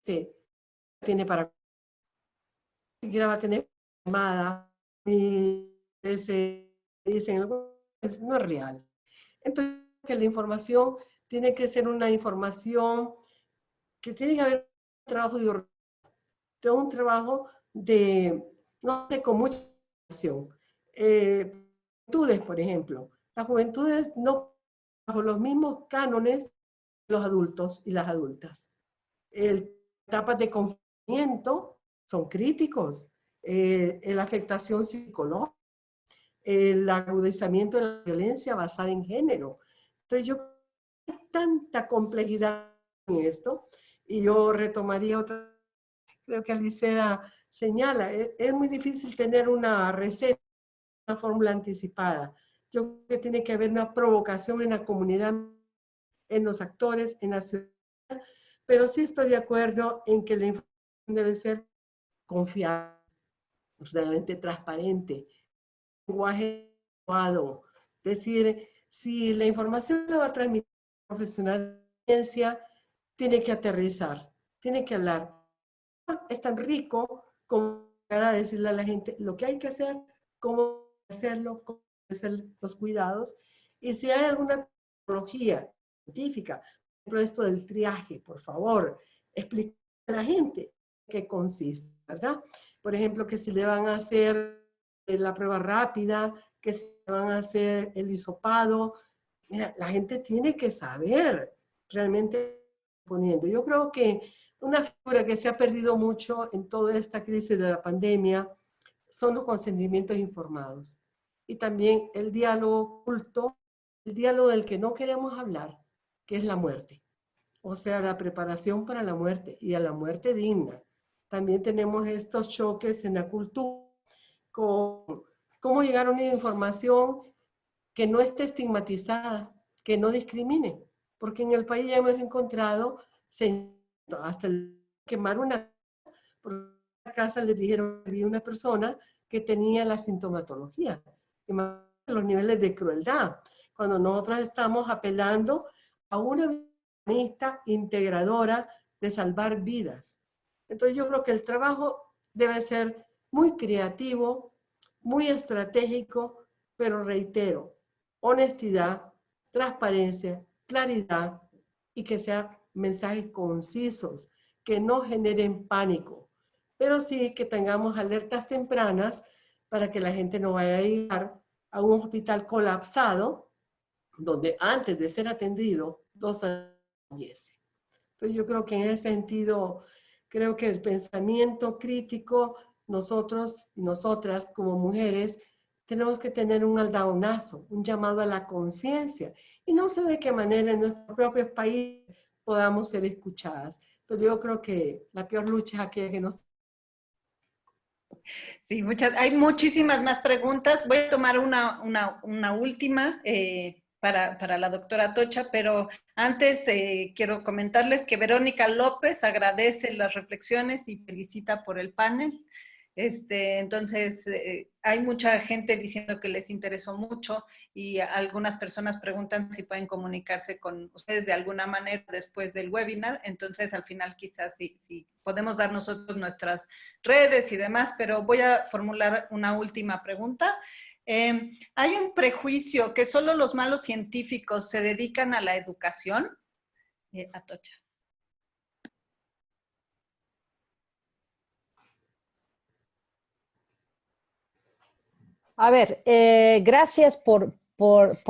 Tiene para ni siquiera va a tener llamada, ni se dicen algo, no es real. Entonces, que la información tiene que ser una información que tiene que haber un trabajo de un trabajo de, no sé, con mucha información. Juventudes, por ejemplo. Las juventudes no bajo los mismos cánones que los adultos y las adultas. Etapas de confinamiento son críticos. La afectación psicológica, el agudizamiento de la violencia basada en género. Entonces yo creo que hay tanta complejidad en esto, y yo retomaría otra, creo que Alicia señala, es muy difícil tener una receta, una fórmula anticipada. Yo creo que tiene que haber una provocación en la comunidad, en los actores, en la ciudad, pero sí estoy de acuerdo en que la información debe ser confiable. absolutamente transparente, lenguaje adecuado. Es decir, si la información la va a transmitir un profesional de ciencia, tiene que aterrizar, tiene que hablar. Es tan rico como para decirle a la gente lo que hay que hacer, cómo hacerlo, cómo hacer los cuidados. Y si hay alguna tecnología científica, por ejemplo, esto del triaje, por favor, explique a la gente qué consiste, ¿verdad? Por ejemplo, que si le van a hacer la prueba rápida, que si le van a hacer el hisopado, mira, la gente tiene que saber realmente poniendo. Yo creo que una figura que se ha perdido mucho en toda esta crisis de la pandemia son los consentimientos informados. Y también el diálogo oculto, el diálogo del que no queremos hablar, que es la muerte. O sea, la preparación para la muerte y a la muerte digna. También tenemos estos choques en la cultura, con cómo llegar a una información que no esté estigmatizada, que no discrimine. Porque en el país ya hemos encontrado, hasta quemar una casa, les dijeron que había una persona que tenía la sintomatología. Los niveles de crueldad. Cuando nosotros estamos apelando a una vista integradora de salvar vidas. Entonces yo creo que el trabajo debe ser muy creativo, muy estratégico, pero reitero, honestidad, transparencia, claridad y que sean mensajes concisos, que no generen pánico, pero sí que tengamos alertas tempranas para que la gente no vaya a llegar a un hospital colapsado donde antes de ser atendido 2 años fallece. Entonces yo creo que en ese sentido, creo que el pensamiento crítico, nosotros y nosotras como mujeres, tenemos que tener un aldabonazo, un llamado a la conciencia. Y no sé de qué manera en nuestros propios países podamos ser escuchadas. Pero yo creo que la peor lucha es aquella que nos... Sí, hay muchísimas más preguntas. Voy a tomar una última para la doctora Atocha, pero antes quiero comentarles que Verónica López agradece las reflexiones y felicita por el panel. Entonces, hay mucha gente diciendo que les interesó mucho y algunas personas preguntan si pueden comunicarse con ustedes de alguna manera después del webinar. Entonces, al final quizás sí podemos dar nosotros nuestras redes y demás, pero voy a formular una última pregunta. ¿Hay un prejuicio que solo los malos científicos se dedican a la educación? Atocha. A ver, gracias por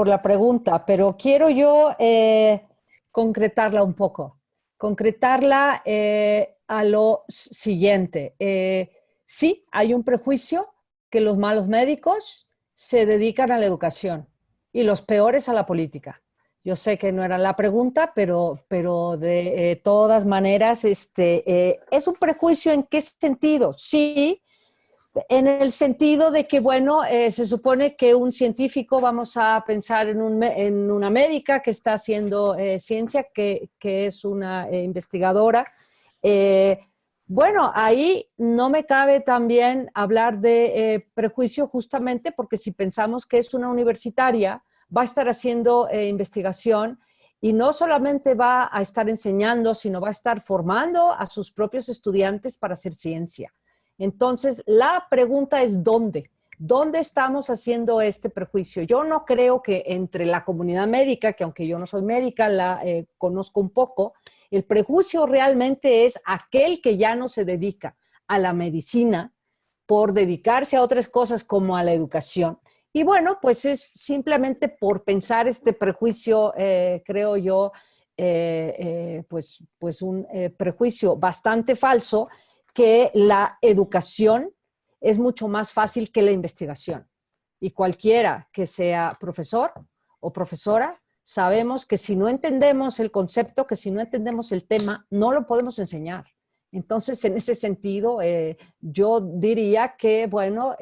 la pregunta, pero quiero yo concretarla un poco. Concretarla a lo siguiente. Sí, hay un prejuicio que los malos médicos se dedican a la educación y los peores a la política. Yo sé que no era la pregunta, pero de todas maneras, es un prejuicio ¿en qué sentido? Sí, en el sentido de que, bueno, se supone que un científico, vamos a pensar en una médica que está haciendo ciencia, que es una investigadora. Bueno, ahí no me cabe también hablar de prejuicio justamente porque si pensamos que es una universitaria, va a estar haciendo investigación y no solamente va a estar enseñando, sino va a estar formando a sus propios estudiantes para hacer ciencia. Entonces, la pregunta es ¿dónde? ¿Dónde estamos haciendo este prejuicio? Yo no creo que entre la comunidad médica, que aunque yo no soy médica, la conozco un poco, el prejuicio realmente es aquel que ya no se dedica a la medicina por dedicarse a otras cosas como a la educación. Y bueno, pues es simplemente por pensar este prejuicio, creo yo, pues un prejuicio bastante falso, que la educación es mucho más fácil que la investigación. Y cualquiera que sea profesor o profesora, sabemos que si no entendemos el concepto, que si no entendemos el tema, no lo podemos enseñar. Entonces, en ese sentido, yo diría que, bueno,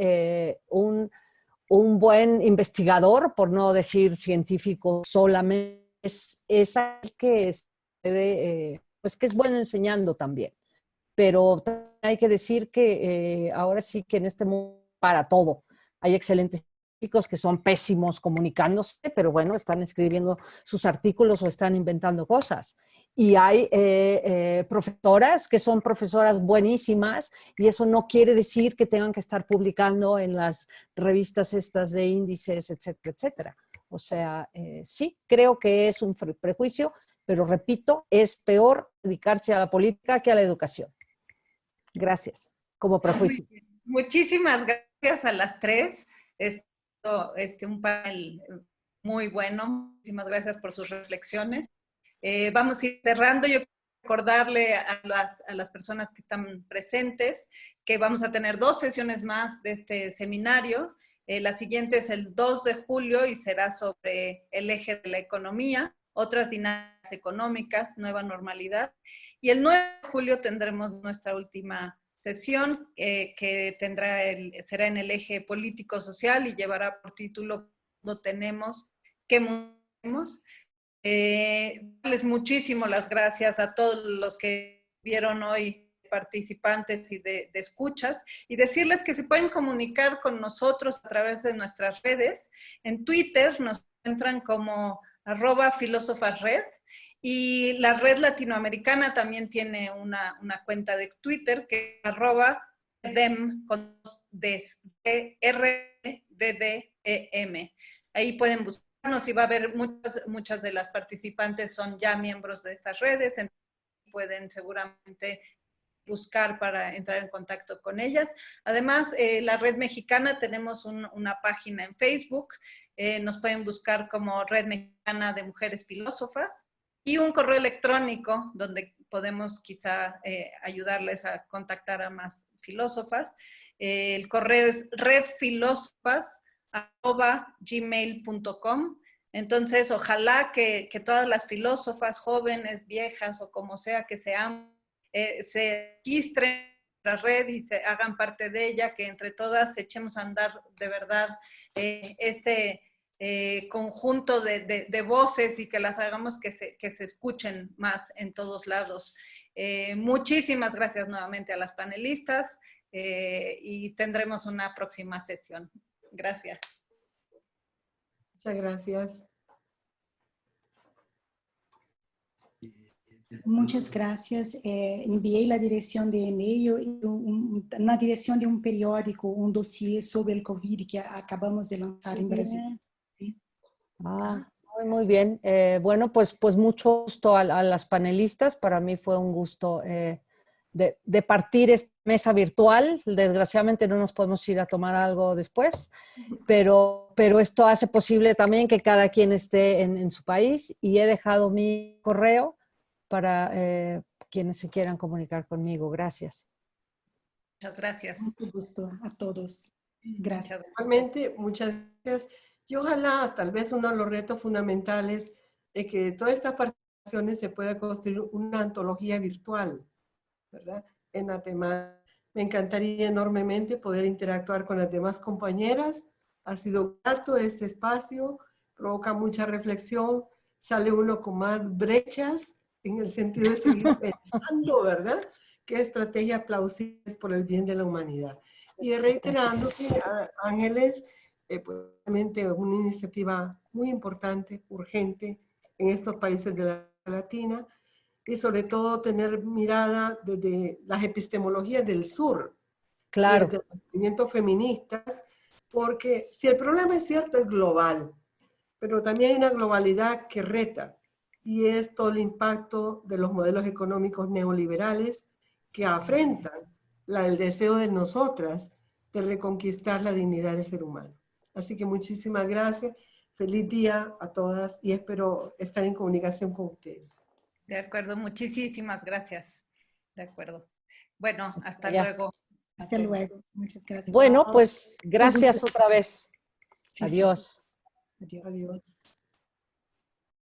un buen investigador, por no decir científico solamente, es aquel que pues que es bueno enseñando también. pero hay que decir que ahora sí que en este mundo para todo. Hay excelentes científicos que son pésimos comunicándose, pero bueno, están escribiendo sus artículos o están inventando cosas. Y hay profesoras que son profesoras buenísimas y eso no quiere decir que tengan que estar publicando en las revistas estas de índices, etcétera, etcétera. O sea, sí, creo que es un prejuicio, pero repito, es peor dedicarse a la política que a la educación. Gracias, como prejuicio. Muchísimas gracias a las tres. Un panel muy bueno. Muchísimas gracias por sus reflexiones. Vamos a ir cerrando. Yo quiero recordarle a las personas que están presentes que vamos a tener 2 sesiones más de este seminario. La siguiente es el 2 de julio y será sobre el eje de la economía, otras dinámicas económicas, nueva normalidad. Y el 9 de julio tendremos nuestra última sesión que será en el eje político-social y llevará por título "No tenemos, ¿qué tenemos?". Darles muchísimo las gracias a todos los que vieron hoy, participantes y de escuchas, y decirles que se pueden comunicar con nosotros a través de nuestras redes. En Twitter nos encuentran como @filósofasred, y la red latinoamericana también tiene una cuenta de Twitter que es @RDDEM. Ahí pueden buscarnos y va a haber muchas de las participantes son ya miembros de estas redes, entonces pueden seguramente buscar para entrar en contacto con ellas. Además, la Red Mexicana, tenemos una página en Facebook, nos pueden buscar como Red Mexicana de Mujeres Filósofas, y un correo electrónico donde podemos quizá ayudarles a contactar a más filósofas. El correo es redfilosofas@gmail.com. Entonces, ojalá que todas las filósofas, jóvenes, viejas o como sea que sean, se registren en la red y se hagan parte de ella, que entre todas echemos a andar de verdad conjunto de voces y que las hagamos que se escuchen más en todos lados. Muchísimas gracias nuevamente a las panelistas y tendremos una próxima sesión. Gracias. Muchas gracias. Muchas gracias. Envié la dirección de email y una dirección de un periódico, un dossier sobre el COVID que acabamos de lanzar en Brasil. ¿Sí? Muy bien. Bueno, pues mucho gusto a las panelistas. Para mí fue un gusto de partir esta mesa virtual. Desgraciadamente no nos podemos ir a tomar algo después, pero esto hace posible también que cada quien esté en su país, y he dejado mi correo para quienes se quieran comunicar conmigo. Gracias. Muchas gracias. Mucho gusto a todos. Gracias. Realmente, muchas gracias. Y ojalá, tal vez uno de los retos fundamentales es que de todas estas participaciones se pueda construir una antología virtual, ¿verdad? En la temática. Me encantaría enormemente poder interactuar con las demás compañeras. Ha sido grato este espacio, provoca mucha reflexión, sale uno con más brechas en el sentido de seguir pensando, ¿verdad? ¿Qué estrategias plausibles por el bien de la humanidad? Y reiterando que Ángeles, pues, realmente una iniciativa muy importante, urgente, en estos países de la Latina, y sobre todo tener mirada desde las epistemologías del sur, Claro. y desde los movimientos feministas, porque si el problema es cierto, es global, pero también hay una globalidad que reta, y es todo el impacto de los modelos económicos neoliberales que afrentan el deseo de nosotras de reconquistar la dignidad del ser humano. Así que muchísimas gracias, feliz día a todas y espero estar en comunicación con ustedes. De acuerdo, muchísimas gracias. De acuerdo. Bueno, hasta Ya. luego. Hasta luego. Muchas gracias. Bueno, pues gracias otra vez. Sí, sí. Adiós. Adiós. Adiós.